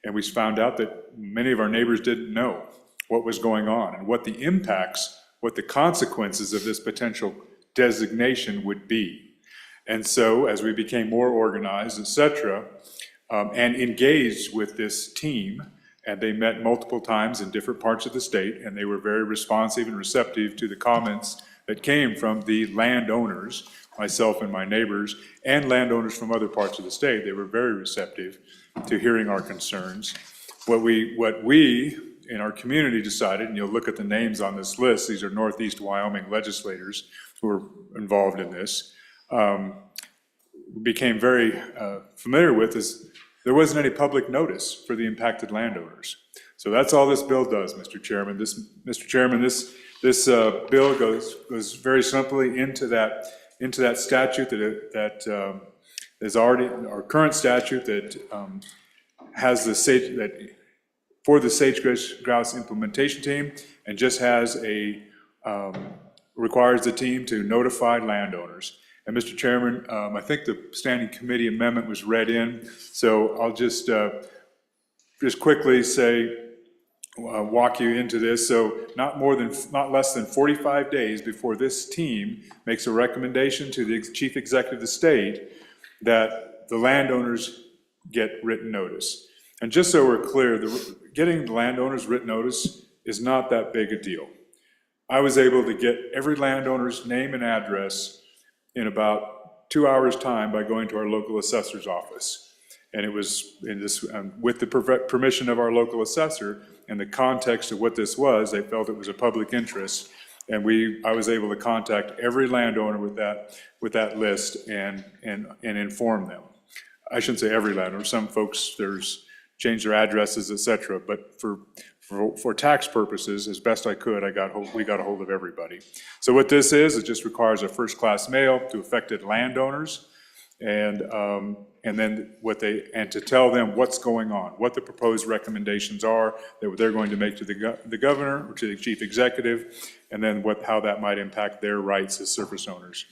and we found out that many of our neighbors didn't know what was going on and what the impacts, what the consequences of this potential designation would be. And so as we became more organized, et cetera, and engaged with this team. And they met multiple times in different parts of the state, and they were very responsive and receptive to the comments that came from the landowners, myself and my neighbors, and landowners from other parts of the state. They were very receptive to hearing our concerns. What we in our community decided, and you'll look at the names on this list, these are Northeast Wyoming legislators who were involved in this, became very familiar with is there wasn't any public notice for the impacted landowners. So that's all this bill does, Mr. Chairman. Mr. Chairman, this bill goes very simply into that statute that is already, our current statute that has for the sage-grouse implementation team, and just has requires the team to notify landowners. And Mr. Chairman, I think the standing committee amendment was read in, so I'll just quickly say, walk you into this. So not less than 45 days before this team makes a recommendation to the chief executive of the state that the landowners get written notice. And just so we're clear, getting the landowners written notice is not that big a deal. I was able to get every landowner's name and address in about 2 hours' time by going to our local assessor's office. And it was with the permission of our local assessor and the context of what this was, they felt it was a public interest. And I was able to contact every landowner with that list and inform them. I shouldn't say every landowner, some folks change their addresses, et cetera, but for tax purposes, as best I could, we got a hold of everybody. So what this is, it just requires a first-class mail to affected landowners, and then to tell them what's going on, what the proposed recommendations are that they're going to make to the governor or to the chief executive, and then how that might impact their rights as surface owners.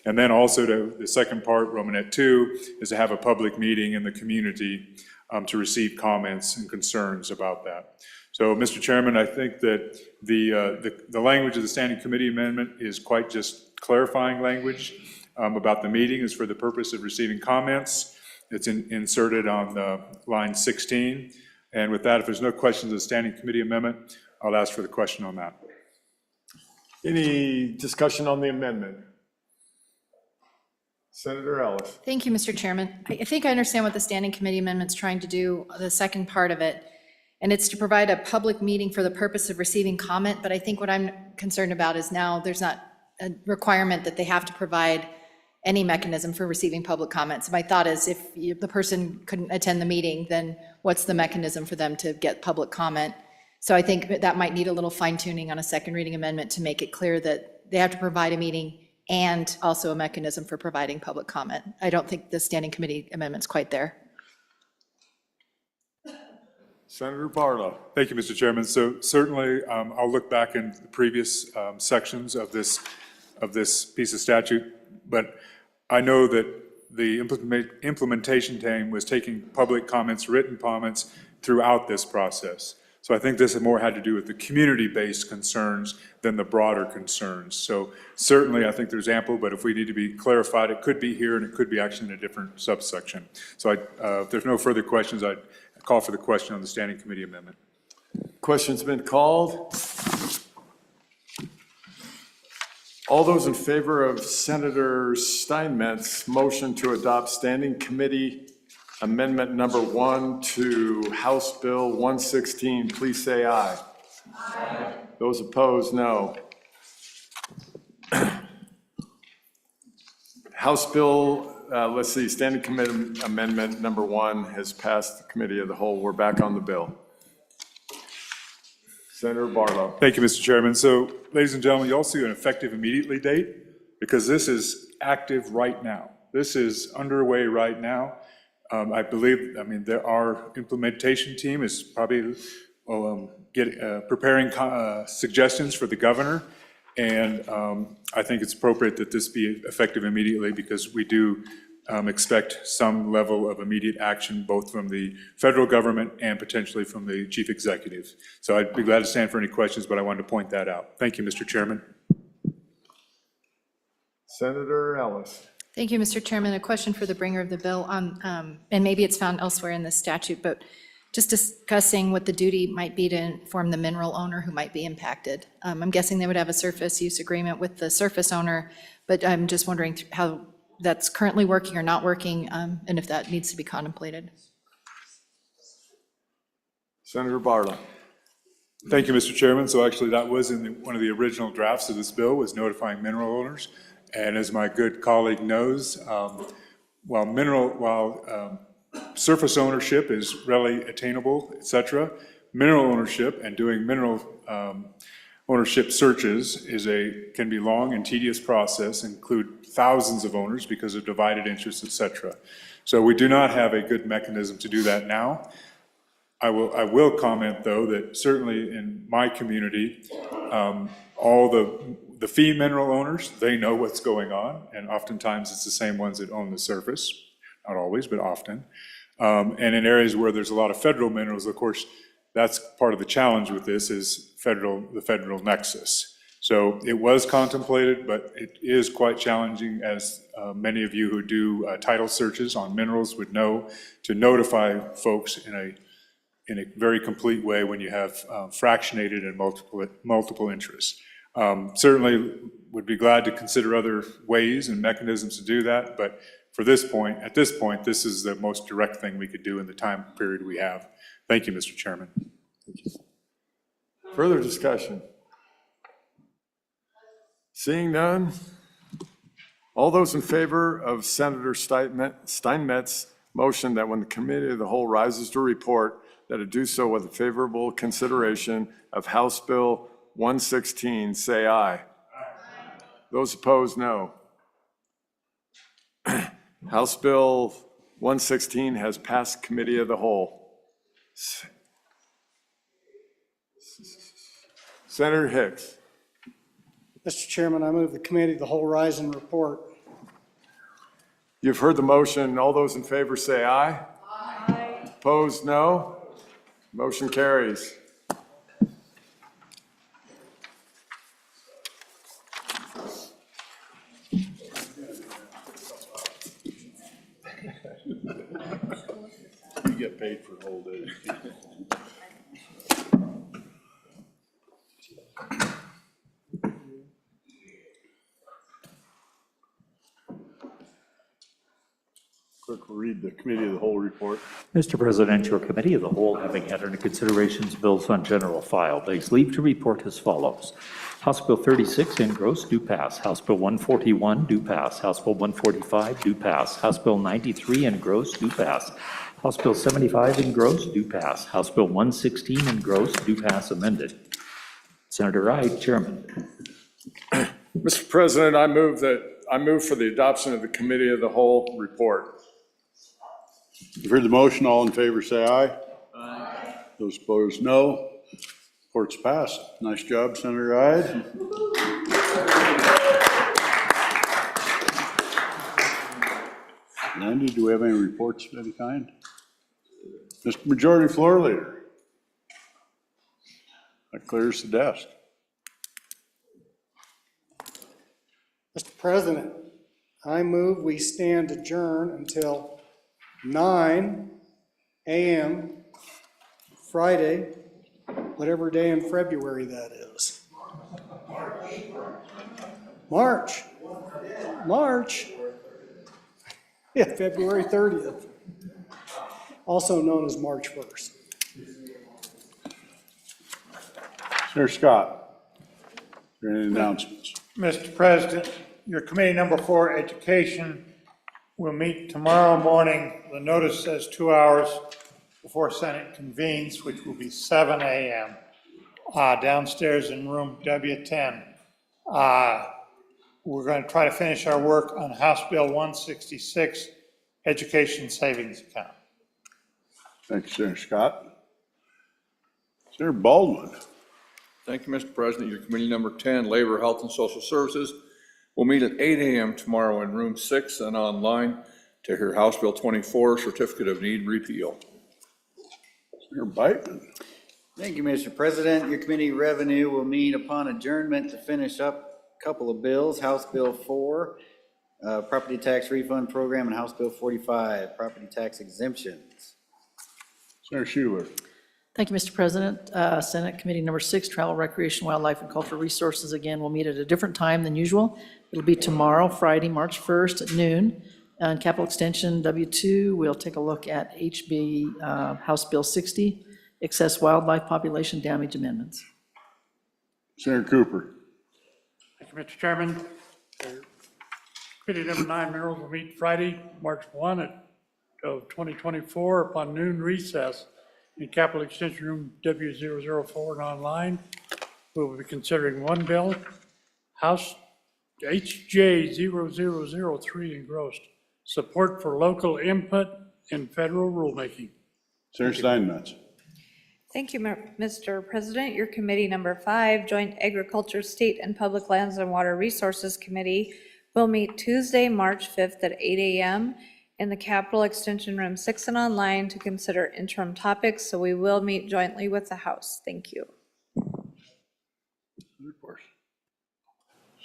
And then also the second part, Romanet 2, is to have a public meeting in the community to receive comments and concerns about that. So, Mr. Chairman, I think that the language of the Standing Committee Amendment is quite just clarifying language about the meeting is for the purpose of receiving comments. It's inserted on line 16. And with that, if there's no questions of the Standing Committee Amendment, I'll ask for the question on that. Any discussion on the amendment? Senator Ellis. Thank you, Mr. Chairman. I think I understand what the Standing Committee Amendment's trying to do, the second part of it, and it's to provide a public meeting for the purpose of receiving comment, but I think what I'm concerned about is now there's not a requirement that they have to provide any mechanism for receiving public comments. My thought is if the person couldn't attend the meeting, then what's the mechanism for them to get public comment? So I think that might need a little fine tuning on a second reading amendment to make it clear that they have to provide a meeting and also a mechanism for providing public comment. I don't think the Standing Committee Amendment's quite there. Senator Barlow. Thank you, Mr. Chairman. So certainly, I'll look back in the previous sections of this piece of statute, but I know that the implementation team was taking public comments, written comments throughout this process. So I think this more had to do with the community-based concerns than the broader concerns. So certainly, I think there's ample, but if we need to be clarified, it could be here and it could be actually in a different subsection. So if there's no further questions, I'd call for the question on the Standing Committee Amendment. Question's been called. All those in favor of Senator Steinmetz's motion to adopt Standing Committee Amendment number 1 to House Bill 116, please say aye. Aye. Those opposed, no. House Bill, Standing Committee Amendment number 1 has passed the Committee of the Whole. We're back on the bill. Senator Barlow. Thank you, Mr. Chairman. So, ladies and gentlemen, you all see an effective immediately date because this is active right now. This is underway right now. I believe, our implementation team is probably preparing suggestions for the governor, and I think it's appropriate that this be effective immediately because we do expect some level of immediate action, both from the federal government and potentially from the chief executive. So I'd be glad to stand for any questions, but I wanted to point that out. Thank you, Mr. Chairman. Senator Ellis. Thank you, Mr. Chairman. A question for the bringer of the bill on, and maybe it's found elsewhere in the statute, but just discussing what the duty might be to inform the mineral owner who might be impacted. I'm guessing they would have a surface use agreement with the surface owner, but I'm just wondering how that's currently working or not working, and if that needs to be contemplated. Senator Barlow. Thank you, Mr. Chairman. So actually, that was in one of the original drafts of this bill, was notifying mineral owners. And as my good colleague knows, while surface ownership is readily attainable, et cetera, mineral ownership and doing mineral ownership searches can be long and tedious process, include thousands of owners because of divided interests, et cetera. So we do not have a good mechanism to do that now. I will comment, though, that certainly in my community, all the fee mineral owners, they know what's going on, and oftentimes it's the same ones that own the surface, not always, but often. And in areas where there's a lot of federal minerals, of course, that's part of the challenge with this is the federal nexus. So it was contemplated, but it is quite challenging, as many of you who do title searches on minerals would know, to notify folks in a very complete way when you have fractionated and multiple interests. Certainly would be glad to consider other ways and mechanisms to do that, but at this point, this is the most direct thing we could do in the time period we have. Thank you, Mr. Chairman. Further discussion? Seeing none, all those in favor of Senator Steinmetz's motion that when the committee of the whole rises to report, that it do so with a favorable consideration of House Bill 116, say aye. Aye. Those opposed, no. House Bill 116 has passed committee of the whole. Senator Hicks. Mr. Chairman, I move the committee of the whole rise and report. You've heard the motion. All those in favor say aye. Aye. Opposed, no. Motion carries. You get paid for the whole day. Clerk will read the committee of the whole report. Mr. President, your committee of the whole, having had under considerations bills on general file, begs leave to report as follows. House Bill 36 in gross do pass. House Bill 141 do pass. House Bill 145 do pass. House Bill 93 in gross do pass. House Bill 75 in gross do pass. House Bill 116 in gross do pass amended. Senator Ide, Chairman. Mr. President, I move for the adoption of the committee of the whole report. You've heard the motion. All in favor, say aye. Aye. Those opposed, no. Report's passed. Nice job, Senator Ide. Randy, do we have any reports of any kind? Mr. Majority Floor Leader. That clears the desk. Mr. President, I move we stand adjourned until 9 a.m. Friday, whatever day in February that is. March. Yeah, February 30th, also known as March 1st. Senator Scott, are there any announcements? Mr. President, your committee number 4, Education, will meet tomorrow morning. The notice says 2 hours before Senate convenes, which will be 7 a.m. Downstairs in room W10. We're going to try to finish our work on House Bill 166, Education Savings Account. Thank you, Senator Scott. Senator Baldwin. Thank you, Mr. President. Your committee number 10, Labor, Health, and Social Services, will meet at 8 a.m. tomorrow in room 6 and online to hear House Bill 24, Certificate of Need repeal. Senator Beitman. Thank you, Mr. President. Your committee revenue will meet upon adjournment to finish up a couple of bills. House Bill 4, Property Tax Refund Program, and House Bill 45, Property Tax Exemptions. Senator Schuler. Thank you, Mr. President. Senate Committee Number 6, Travel, Recreation, Wildlife, and Cultural Resources, again, will meet at a different time than usual. It'll be tomorrow, Friday, March 1st at noon. On Capital Extension W2, we'll take a look at HB House Bill 60, Excess Wildlife Population Damage Amendments. Senator Cooper. Thank you, Mr. Chairman. Committee number 9, Minerals, will meet Friday, March 1 of 2024 upon noon recess in Capital Extension Room W004 and online. We will be considering one bill, House HJ0003 engrossed, support for local input in federal rulemaking. Senator Steinmetz. Thank you, Mr. President. Your committee number 5, Joint Agriculture, State and Public Lands and Water Resources Committee, will meet Tuesday, March 5th at 8 a.m. in the Capitol Extension Room 6 and online to consider interim topics, so we will meet jointly with the House. Thank you.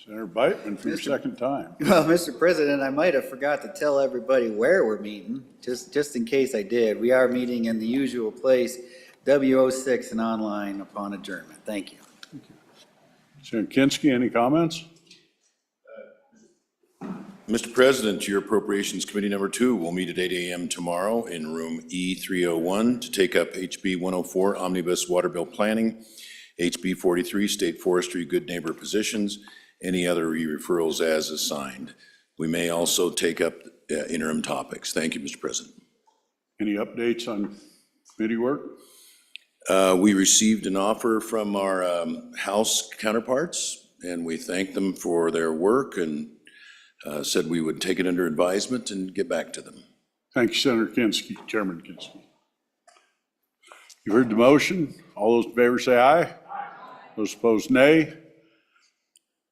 Senator Beitman for your second time. Well, Mr. President, I might have forgot to tell everybody where we're meeting, just in case I did. We are meeting in the usual place, W06 and online upon adjournment. Thank you. Senator Kinski, any comments? Mr. President, your Appropriations Committee number 2 will meet at 8 a.m. tomorrow in room E301 to take up HB 104 Omnibus Water Bill Planning, HB 43 State Forestry Good Neighbor Positions, any other referrals as assigned. We may also take up interim topics. Thank you, Mr. President. Any updates on committee work? We received an offer from our House counterparts, and we thanked them for their work and said we would take it under advisement and get back to them. Thank you, Senator Kinski, Chairman Kinski. You heard the motion. All those in favor say aye. Those opposed, nay.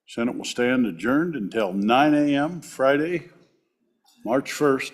Senate will stand adjourned until 9 a.m. Friday, March 1st,